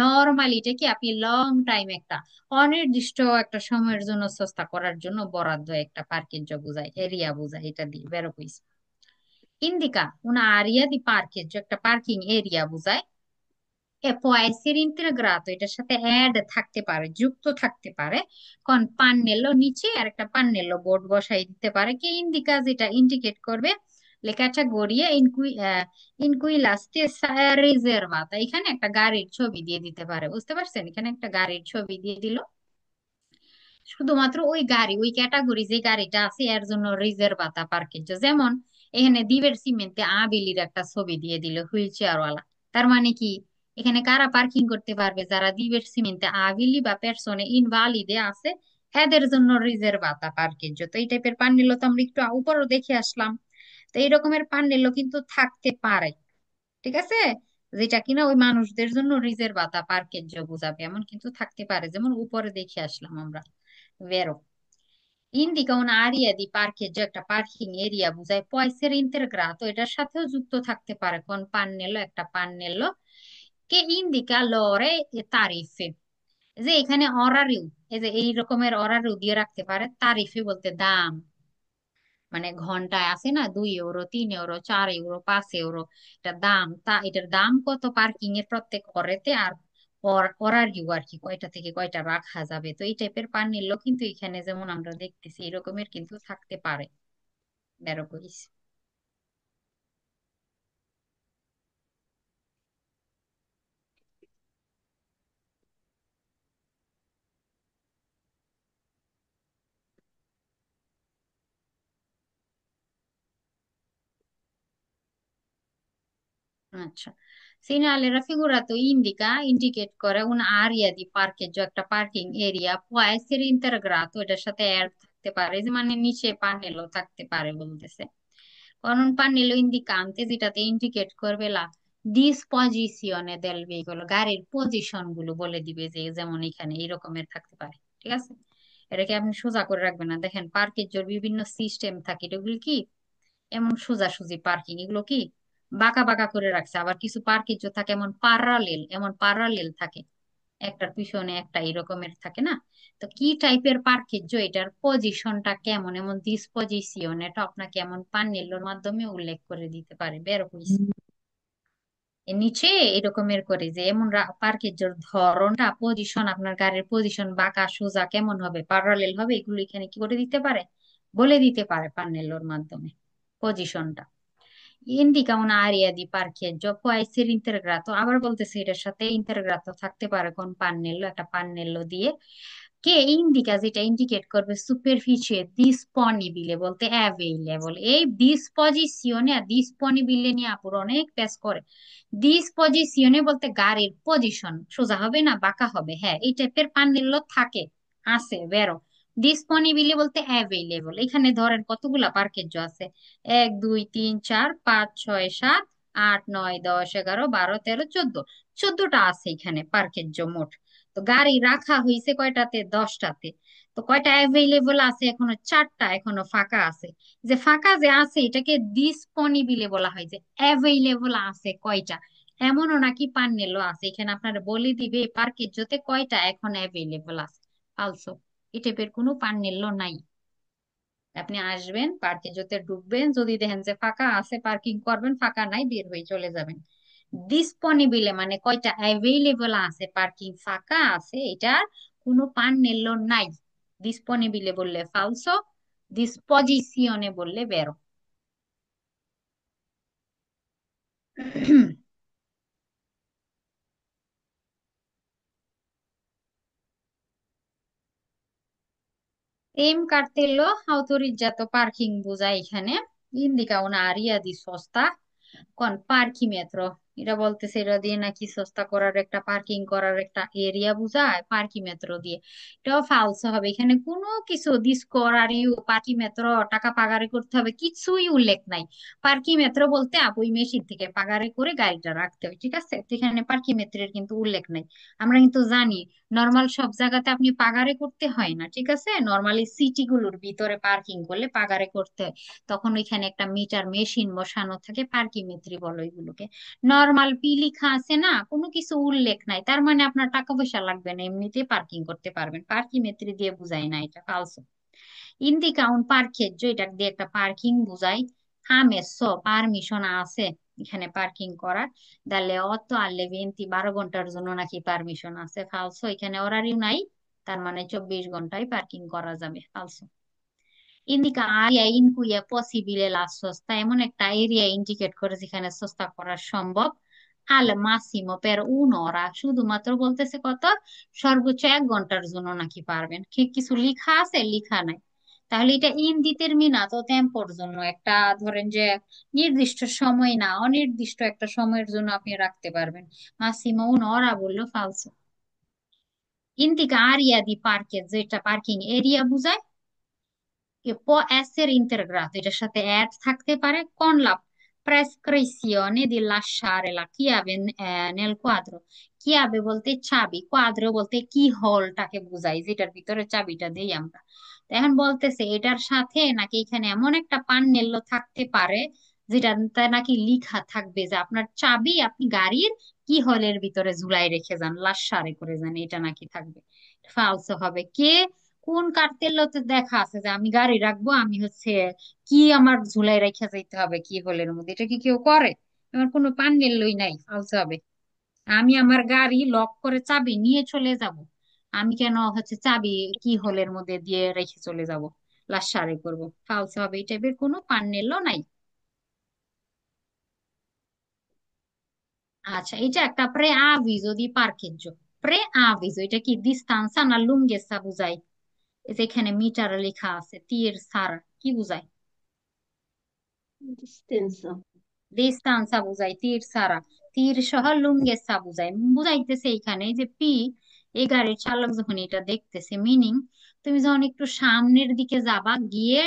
নর্মালি এটা কি, আপনি লং টাইম একটা অনির্দিষ্ট একটা সময়ের জন্য সস্তা করার জন্য বরাদ্দ একটা parcheggio বোঝায়, এরিয়া বোঝায়, এটা দিয়ে বেরো কইছে। Indica una area di parcheggio, একটা পার্কিং এরিয়া বোঝায়। E può essere integrato, এটার সাথে অ্যাড থাকতে পারে, যুক্ত থাকতে পারে কোন পান্নেলো, নিচে আর একটা পান্নেলো বোর্ড বসাই দিতে পারে, কি ইন্ডিকা, যেটা ইন্ডিকেট করবে le categorie in cui la stessa è riservata। এখানে একটা গাড়ির ছবি দিয়ে দিতে পারে, বুঝতে পারছেন, এখানে একটা গাড়ির ছবি দিয়ে দিল, শুধুমাত্র ওই গাড়ি, ওই ক্যাটাগরি যে গাড়িটা আছে এর জন্য রিজার্ভাতা পার্কেজ। যেমন এখানে দ্বীপের সিমেন্টে আবিলির একটা ছবি দিয়ে দিল, হুইল চেয়ার ওয়ালা। তার মানে কি, এখানে কারা পার্কিং করতে পারবে? যারা দ্বীপের সিমেন্টে আবিলি বা পেরসনে ইনভালিডে আছে, এদের জন্য রিজার্ভাতা পার্কেজ। তো এই টাইপের পান্নিলো তো আমরা একটু উপরও দেখে আসলাম। তো এই রকমের পান্নিলো কিন্তু থাকতে পারে, ঠিক আছে, যেটা কিনা ওই মানুষদের জন্য রিজার্ভাতা পার্কেজ বোঝাবে, এমন কিন্তু থাকতে পারে, যেমন উপরে দেখে আসলাম আমরা। Vero. Indica un'area di parcheggio, একটা পার্কিং এরিয়া বোঝায়। può essere integrato, এটার সাথেও যুক্ত থাকতে পারে কোন পান্নেলো, একটা পান্নেলো che indica l'ore e tariffe। যে এখানে অরারিও, এই যে এই রকমের অরারিও দিয়ে রাখতে পারে। তারিফে বলতে দাম, মানে ঘন্টায় আছে না, 2 ইউরো, 3 ইউরো, 4 ইউরো, 5 ইউরো, এটা দাম। এটার দাম কত পার্কিং এর প্রত্যেক অরেতে, আর অরারিও আর কি, কয়টা থেকে কয়টা রাখা যাবে। তো এই টাইপের পার নিলেও কিন্তু এখানে যেমন আমরা দেখতেছি এরকমের কিন্তু থাকতে পারে, বেরো করিস। আচ্ছা, segnale raffigurato indica, ইন্ডিকেট করে un area di parcheggio, একটা parking area, può essere integrato, এটার সাথে অ্যাড থাকতে পারে, যে মানে নিচে প্যানেলও থাকতে পারে বলতেছে। কারণ প্যানেলও ইন্ডিকান্তে, যেটাতে ইন্ডিকেট করবে লা ডিসপজিশনে দেল ভেহিকল, গাড়ির পজিশন গুলো বলে দিবে, যে যেমন এখানে এই রকমের থাকতে পারে, ঠিক আছে। এটাকে আপনি সোজা করে রাখবেন না, দেখেন পার্কের বিভিন্ন সিস্টেম থাকে, এগুলো কি এমন সোজাসুজি পার্কিং, এগুলো কি বাঁকা বাঁকা করে রাখছে। আবার কিছু পার্কের যে থাকে এমন প্যারালেল, এমন প্যারালেল থাকে, একটার পিছনে একটা এরকমের থাকে না। তো কি টাইপের পার্কের যে এটার পজিশনটা কেমন, এমন ডিসপজিশন, এটা আপনাকে এমন পান্নেলোর মাধ্যমে উল্লেখ করে দিতে পারে, বের হইছে। এর নিচে এরকমের করে যে এমন পার্কের যে ধরনটা, পজিশন, আপনার গাড়ির পজিশন বাঁকা সোজা কেমন হবে, প্যারালেল হবে, এগুলো এখানে কি করে দিতে পারে, বলে দিতে পারে পান্নেলোর মাধ্যমে পজিশনটা। Indica un'area di parcheggio, può essere integrato, আবার বলতেছে এটার সাথে ইন্টারগ্রাতো থাকতে পারে কোন পান্নেলো, একটা পান্নেলো দিয়ে, কে ইন্ডিকা, যেটা ইন্ডিকেট করবে সুপারফিসিয়ে ডিসপনিবিলে বলতে অ্যাভেইলেবল। এই ডিসপজিশনে আর ডিসপনিবিলে নিয়ে আপুর অনেক প্যাচ করে। ডিসপজিশনে বলতে গাড়ির পজিশন সোজা হবে না বাঁকা হবে, হ্যাঁ, এই টাইপের পান্নেলো থাকে, আছে, বেরো। ডিসপনিবিলি বলতে অ্যাভেইলেবল, এখানে ধরেন কতগুলা পার্কেজ আছে, 1 2 3 4 5 6 7 8 9 10 11 12 13 14টা আছে এখানে পার্কের মোট। তো গাড়ি রাখা হয়েছে কয়টাতে, 10টাতে। তো কয়টা অ্যাভেইলেবল আছে, এখনো 4টা এখনো ফাঁকা আছে। যে ফাঁকা যে আছে এটাকে ডিসপনিবিলে বলা হয়, যে অ্যাভেইলেবল আছে কয়টা। এমনও নাকি পান্নেলো আছে, এখানে আপনার বলে দিবে পার্কের জোতে কয়টা এখন অ্যাভেইলেবল আছে। আলসো এই টাইপের কোনো পান্নেলো নাই। আপনি আসবেন পার্কে, যেতে ঢুকবেন, যদি দেখেন যে ফাঁকা আছে পার্কিং করবেন, ফাঁকা নাই বের হয়ে চলে যাবেন। ডিসপনিবিলে মানে কয়টা অ্যাভেইলেবল আছে, পার্কিং ফাঁকা আছে, এটার কোনো পান্নেলো নাই। ডিসপনিবিলে বললে ফালসো, ডিসপজিশনে বললে বেরো। Em cartello autorizzato parking বোঝায় এখানে। Indica un'area di sosta con parchimetro, এটা বলতেছে এটা দিয়ে নাকি সস্তা করার একটা পার্কিং করার একটা এরিয়া বুঝায় পার্কি মেট্রো দিয়ে। এটাও ফালসো হবে, এখানে কোনো কিছু দিস করার ইউ পার্কি মেট্রো টাকা পাগারে করতে হবে কিছুই উল্লেখ নাই। পার্কি মেট্রো বলতে ওই মেশিন থেকে পাগারে করে গাড়িটা রাখতে হবে, ঠিক আছে, তো এখানে পার্কি মেট্রোর কিন্তু উল্লেখ নাই। আমরা কিন্তু জানি নর্মাল সব জায়গাতে আপনি পাগারে করতে হয় না, ঠিক আছে, নর্মালি সিটি গুলোর ভিতরে পার্কিং করলে পাগারে করতে হয়। তখন ওইখানে একটা মিটার মেশিন বসানো থাকে, পার্কি মেট্রি বলো এগুলোকে। নর্মাল পি লেখা আছে না, কোনো কিছু উল্লেখ নাই, তার মানে আপনার টাকা পয়সা লাগবে না, এমনিতেই পার্কিং করতে পারবেন। পার্কিং মেত্রি দিয়ে বুঝাই না, এটা ফালসো। ইন্দিকা un parcheggio, এটা দিয়ে একটা পার্কিং বুঝাই। আমেsso পারমিশন আছে এখানে পার্কিং করার। দালে 8 alle 20, 12 ঘন্টার জন্য নাকি পারমিশন আছে, ফালসো, এখানে অরারিও নাই, তার মানে 24 ঘন্টায় পার্কিং করা যাবে, ফালসো। ইন্দিকা area in cui è possibile la sosta, এমন একটা এরিয়া ইন্ডিকেট করে যেখানে সস্তা করা সম্ভব। আল মাসিমো পের un'ora, শুধুমাত্র বলতেছে কত, সর্বোচ্চ 1 ঘন্টার জন্য নাকি পারবেন। ঠিক কিছু লিখা আছে, লিখা নাই। তাহলে এটা ইনডিটারমিনাতো টেম্পোর জন্য একটা, ধরেন যে নির্দিষ্ট সময় না, অনির্দিষ্ট একটা সময়ের জন্য আপনি রাখতে পারবেন। মাসিমো un'ora বললো ফালসো। ইন্দিকা আরিয়া দি পার্কে, যেটা পার্কিং এরিয়া বুঝায়, che può essere integrato, এটার সাথে অ্যাড থাকতে পারে con la prescrizione di lasciare la chiave nel quadro। chiave বলতে চাবি, quadro বলতে কি হোলটাকে বোঝাই, যেটার ভিতরে চাবিটা দেই আমরা। তো এখন বলতেছে এটার সাথে নাকি এখানে এমন একটা পান্নেল্য থাকতে পারে যেটা নাকি লিখা থাকবে যে আপনার চাবি আপনি গাড়ির কি হোলের ভিতরে ঝুলাই রেখে যান, লাসারে করে যান, এটা নাকি থাকবে। ফালসো হবে। কে কোন কার্তেল্যতে দেখা আছে যে আমি গাড়ি রাখবো, আমি হচ্ছে কি আমার ঝুলাই রেখে যাইতে হবে কি হোলের মধ্যে, এটা কি কেউ করে? আমার কোনো পান্নেল্যই নাই, ফালসো হবে। আমি আমার গাড়ি লক করে চাবি নিয়ে চলে যাব, আমি কেন হচ্ছে চাবি কি হোলের মধ্যে দিয়ে রেখে চলে যাব, লাসারে করব, ফালসো হবে, এই টাইপের কোনো পান্নেল্য নাই। আচ্ছা, এটা একটা প্রে আভিজো দি পার্কেজ্জো। প্রে আভিজো এটা কি ডিস্টান্সা না লুঙ্গেসা বুঝাই? এই যে এখানে মিটার লেখা আছে, তীর সার কি বুঝায়? ডিস্টেন্স। ডিস্টান্সা বুঝাই, তীর সারা। তীর সহ লুঙ্গেসা বুঝাই, বুঝাইতেছে এখানে যে পি, এই গাড়ির চালক যখন এটা দেখতেছে, মিনিং তুমি যখন একটু সামনের দিকে যাবা, গিয়ে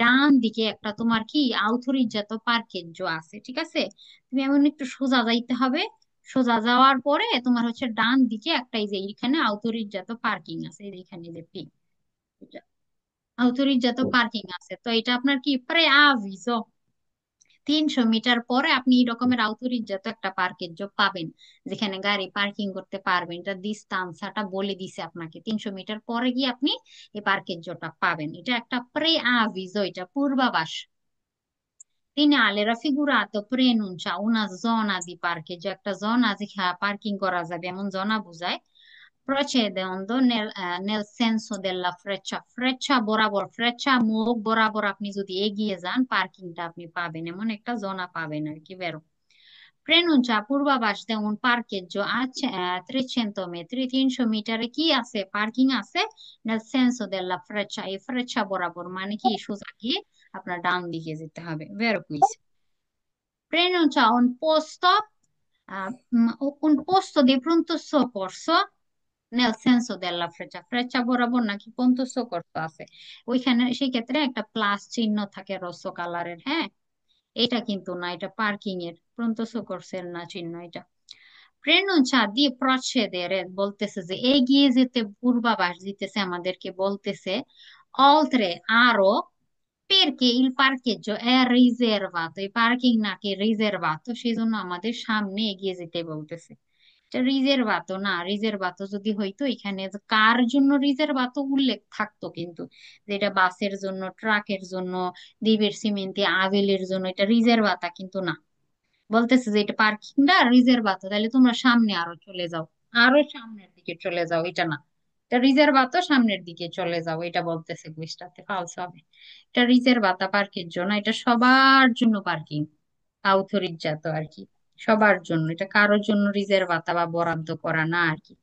ডান দিকে একটা তোমার কি আউথোরিজাত পার্কেজ্জো আছে, ঠিক আছে, তুমি এমন একটু সোজা যাইতে হবে। সোজা যাওয়ার পরে তোমার হচ্ছে ডান দিকে একটা, এই যে এখানে আউথোরিজাত পার্কিং আছে, এই যে এখানে যে পি, আউথোরিজাত পার্কিং আছে, তো এটা আপনার কি প্রে আভিজো। 300 মিটার পরে আপনি এই রকমের আউতরিজ্জাত একটা পার্কের যোগ পাবেন, যেখানে গাড়ি পার্কিং করতে পারবেন। এটা ডিস্টান্সটা বলে দিছে আপনাকে, 300 মিটার পরে গিয়ে আপনি এই পার্কের জোটা পাবেন, এটা একটা প্রে আভিজো, এটা পূর্বাভাস। Segnale raffigurato preannuncia una zona di parcheggio, একটা জোনা যেখানে পার্কিং করা যাবে এমন জোনা বোঝায়। Procedendo nel senso della freccia, ফ্রেচ্ছা বরাবর, ফ্রেচ্ছা মুখ বরাবর আপনি যদি এগিয়ে যান পার্কিংটা আপনি পাবেন, এমন একটা জোনা পাবেন আর কি, বেরো। Preannuncia পূর্বাভাস যেমন parcheggio a 300 metri, 300 মিটারে কি আছে, পার্কিং আছে। nel senso della freccia, এই ফ্রেচ্ছা বরাবর মানে কি সোজা গিয়ে আপনার ডান দিকে যেতে হবে, ভেরো quiz. Preannuncia un posto di pronto soccorso nel senso della freccia, ফ্রেচ্চা বরাবর নাকি পন্ত সoccorso আছে, ওইখানে সেই ক্ষেত্রে একটা প্লাস চিহ্ন থাকে রসো কালারের, হ্যাঁ। এটা কিন্তু না, এটা পার্কিং এর পন্ত সoccorso এর না চিহ্ন এটা। প্রেনুচা দিয়ে প্রচ্ছেদের বলতেছে যে এগিয়ে যেতে পূর্বাভাস দিতেছে আমাদেরকে, বলতেছে oltre আরো, perché il parcheggio è riservato, এই পার্কিং নাকি রিজার্ভাতো, সেই জন্য আমাদের সামনে এগিয়ে যেতে বলতেছে। এটা রিজার্ভাতো না, রিজার্ভাতো যদি হইতো এখানে যে কার জন্য রিজার্ভাতো উল্লেখ থাকতো কিন্তু, যেটা বাসের জন্য, ট্রাকের জন্য, দ্বীপের সিমেন্টে আভেলের জন্য, এটা রিজার্ভাতা কিন্তু না। বলতেছে যে এটা পার্কিংটা রিজার্ভাতো, তাহলে তোমরা সামনে আরো চলে যাও, আরো সামনের দিকে চলে যাও, এটা না। এটা রিজার্ভাতো, সামনের দিকে চলে যাও, এটা বলতেছে বুঝটাতে ফালস হবে। এটা রিজার্ভাতা পার্কের জন্য, এটা সবার জন্য পার্কিং, আউথোরিজাত আর কি, সবার জন্য, এটা কারোর জন্য রিজার্ভাতা বা বরাদ্দ করা না আর কি।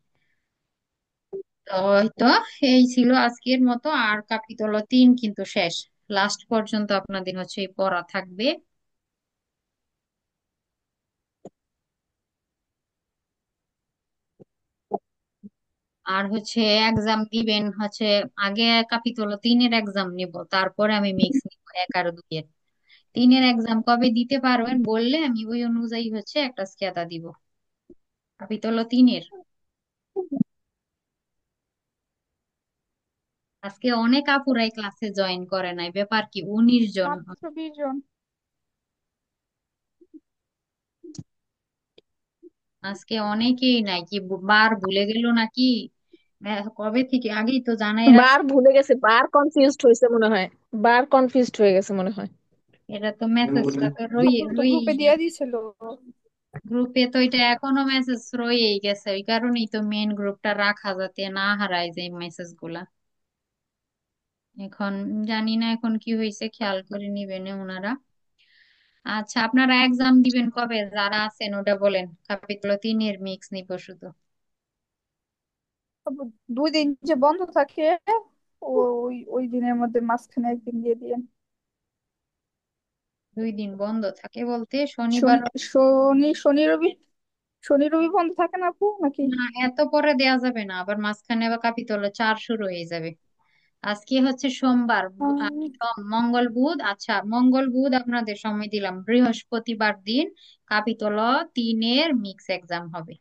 তো এই তো, এই ছিল আজকের মতো, আর কাপিতল 3 কিন্তু শেষ, লাস্ট পর্যন্ত আপনাদের হচ্ছে এই পড়া থাকবে। আর হচ্ছে এক্সাম দিবেন হচ্ছে, আগে ক্যাপিটাল 3-এর এক্সাম নিব, তারপরে আমি মিক্স নিব 1 আর 2-এর। 3-এর এক্সাম কবে দিতে পারবেন বললে আমি ওই অনুযায়ী হচ্ছে একটা স্কেদা দিব ক্যাপিটাল 3-এর। আজকে অনেক আপুরাই ক্লাসে জয়েন করে নাই, ব্যাপার কি 19 জন। মাত্র 20 জন। আজকে অনেকেই নাই, কি বার ভুলে গেল নাকি? কবে থেকে, আগেই তো জানাই রাখ। বার ভুলে গেছে, বার কনফিউজড হয়েছে মনে হয়। বার কনফিউজড হয়ে গেছে মনে হয়। এটা তো মেসেজটা তো রয়ে আপু তো রয়েই গ্রুপে দিয়ে গেছে। দিয়েছিল। গ্রুপে তো এটা এখনো মেসেজ রয়েই গেছে, ওই কারণেই তো মেন গ্রুপটা রাখা, যাতে না হারায় যায় মেসেজ গুলা। এখন জানি না এখন কি হয়েছে, খেয়াল করে নিবেন ওনারা। আচ্ছা, আপনারা এক্সাম দিবেন কবে, যারা আছেন ওটা বলেন। ক্যাপিটাল 3-এর মিক্স নিব শুধু। আপু 2 দিন যে বন্ধ থাকে, ওই ওই দিনের মধ্যে মাঝখানে একদিন দিয়ে দিয়েন। 2 দিন বন্ধ থাকে বলতে শনিবার? শনি শনি শনি রবি, শনি রবি বন্ধ থাকে না আপু নাকি? না, এত পরে দেয়া যাবে না, আবার মাঝখানে আবার ক্যাপিটাল 4 শুরু হয়ে যাবে। আজকে হচ্ছে সোমবার, মঙ্গল বুধ, আচ্ছা মঙ্গল বুধ আপনাদের সময় দিলাম, বৃহস্পতিবার দিন ক্যাপিটাল 3-এর মিক্স এক্সাম হবে।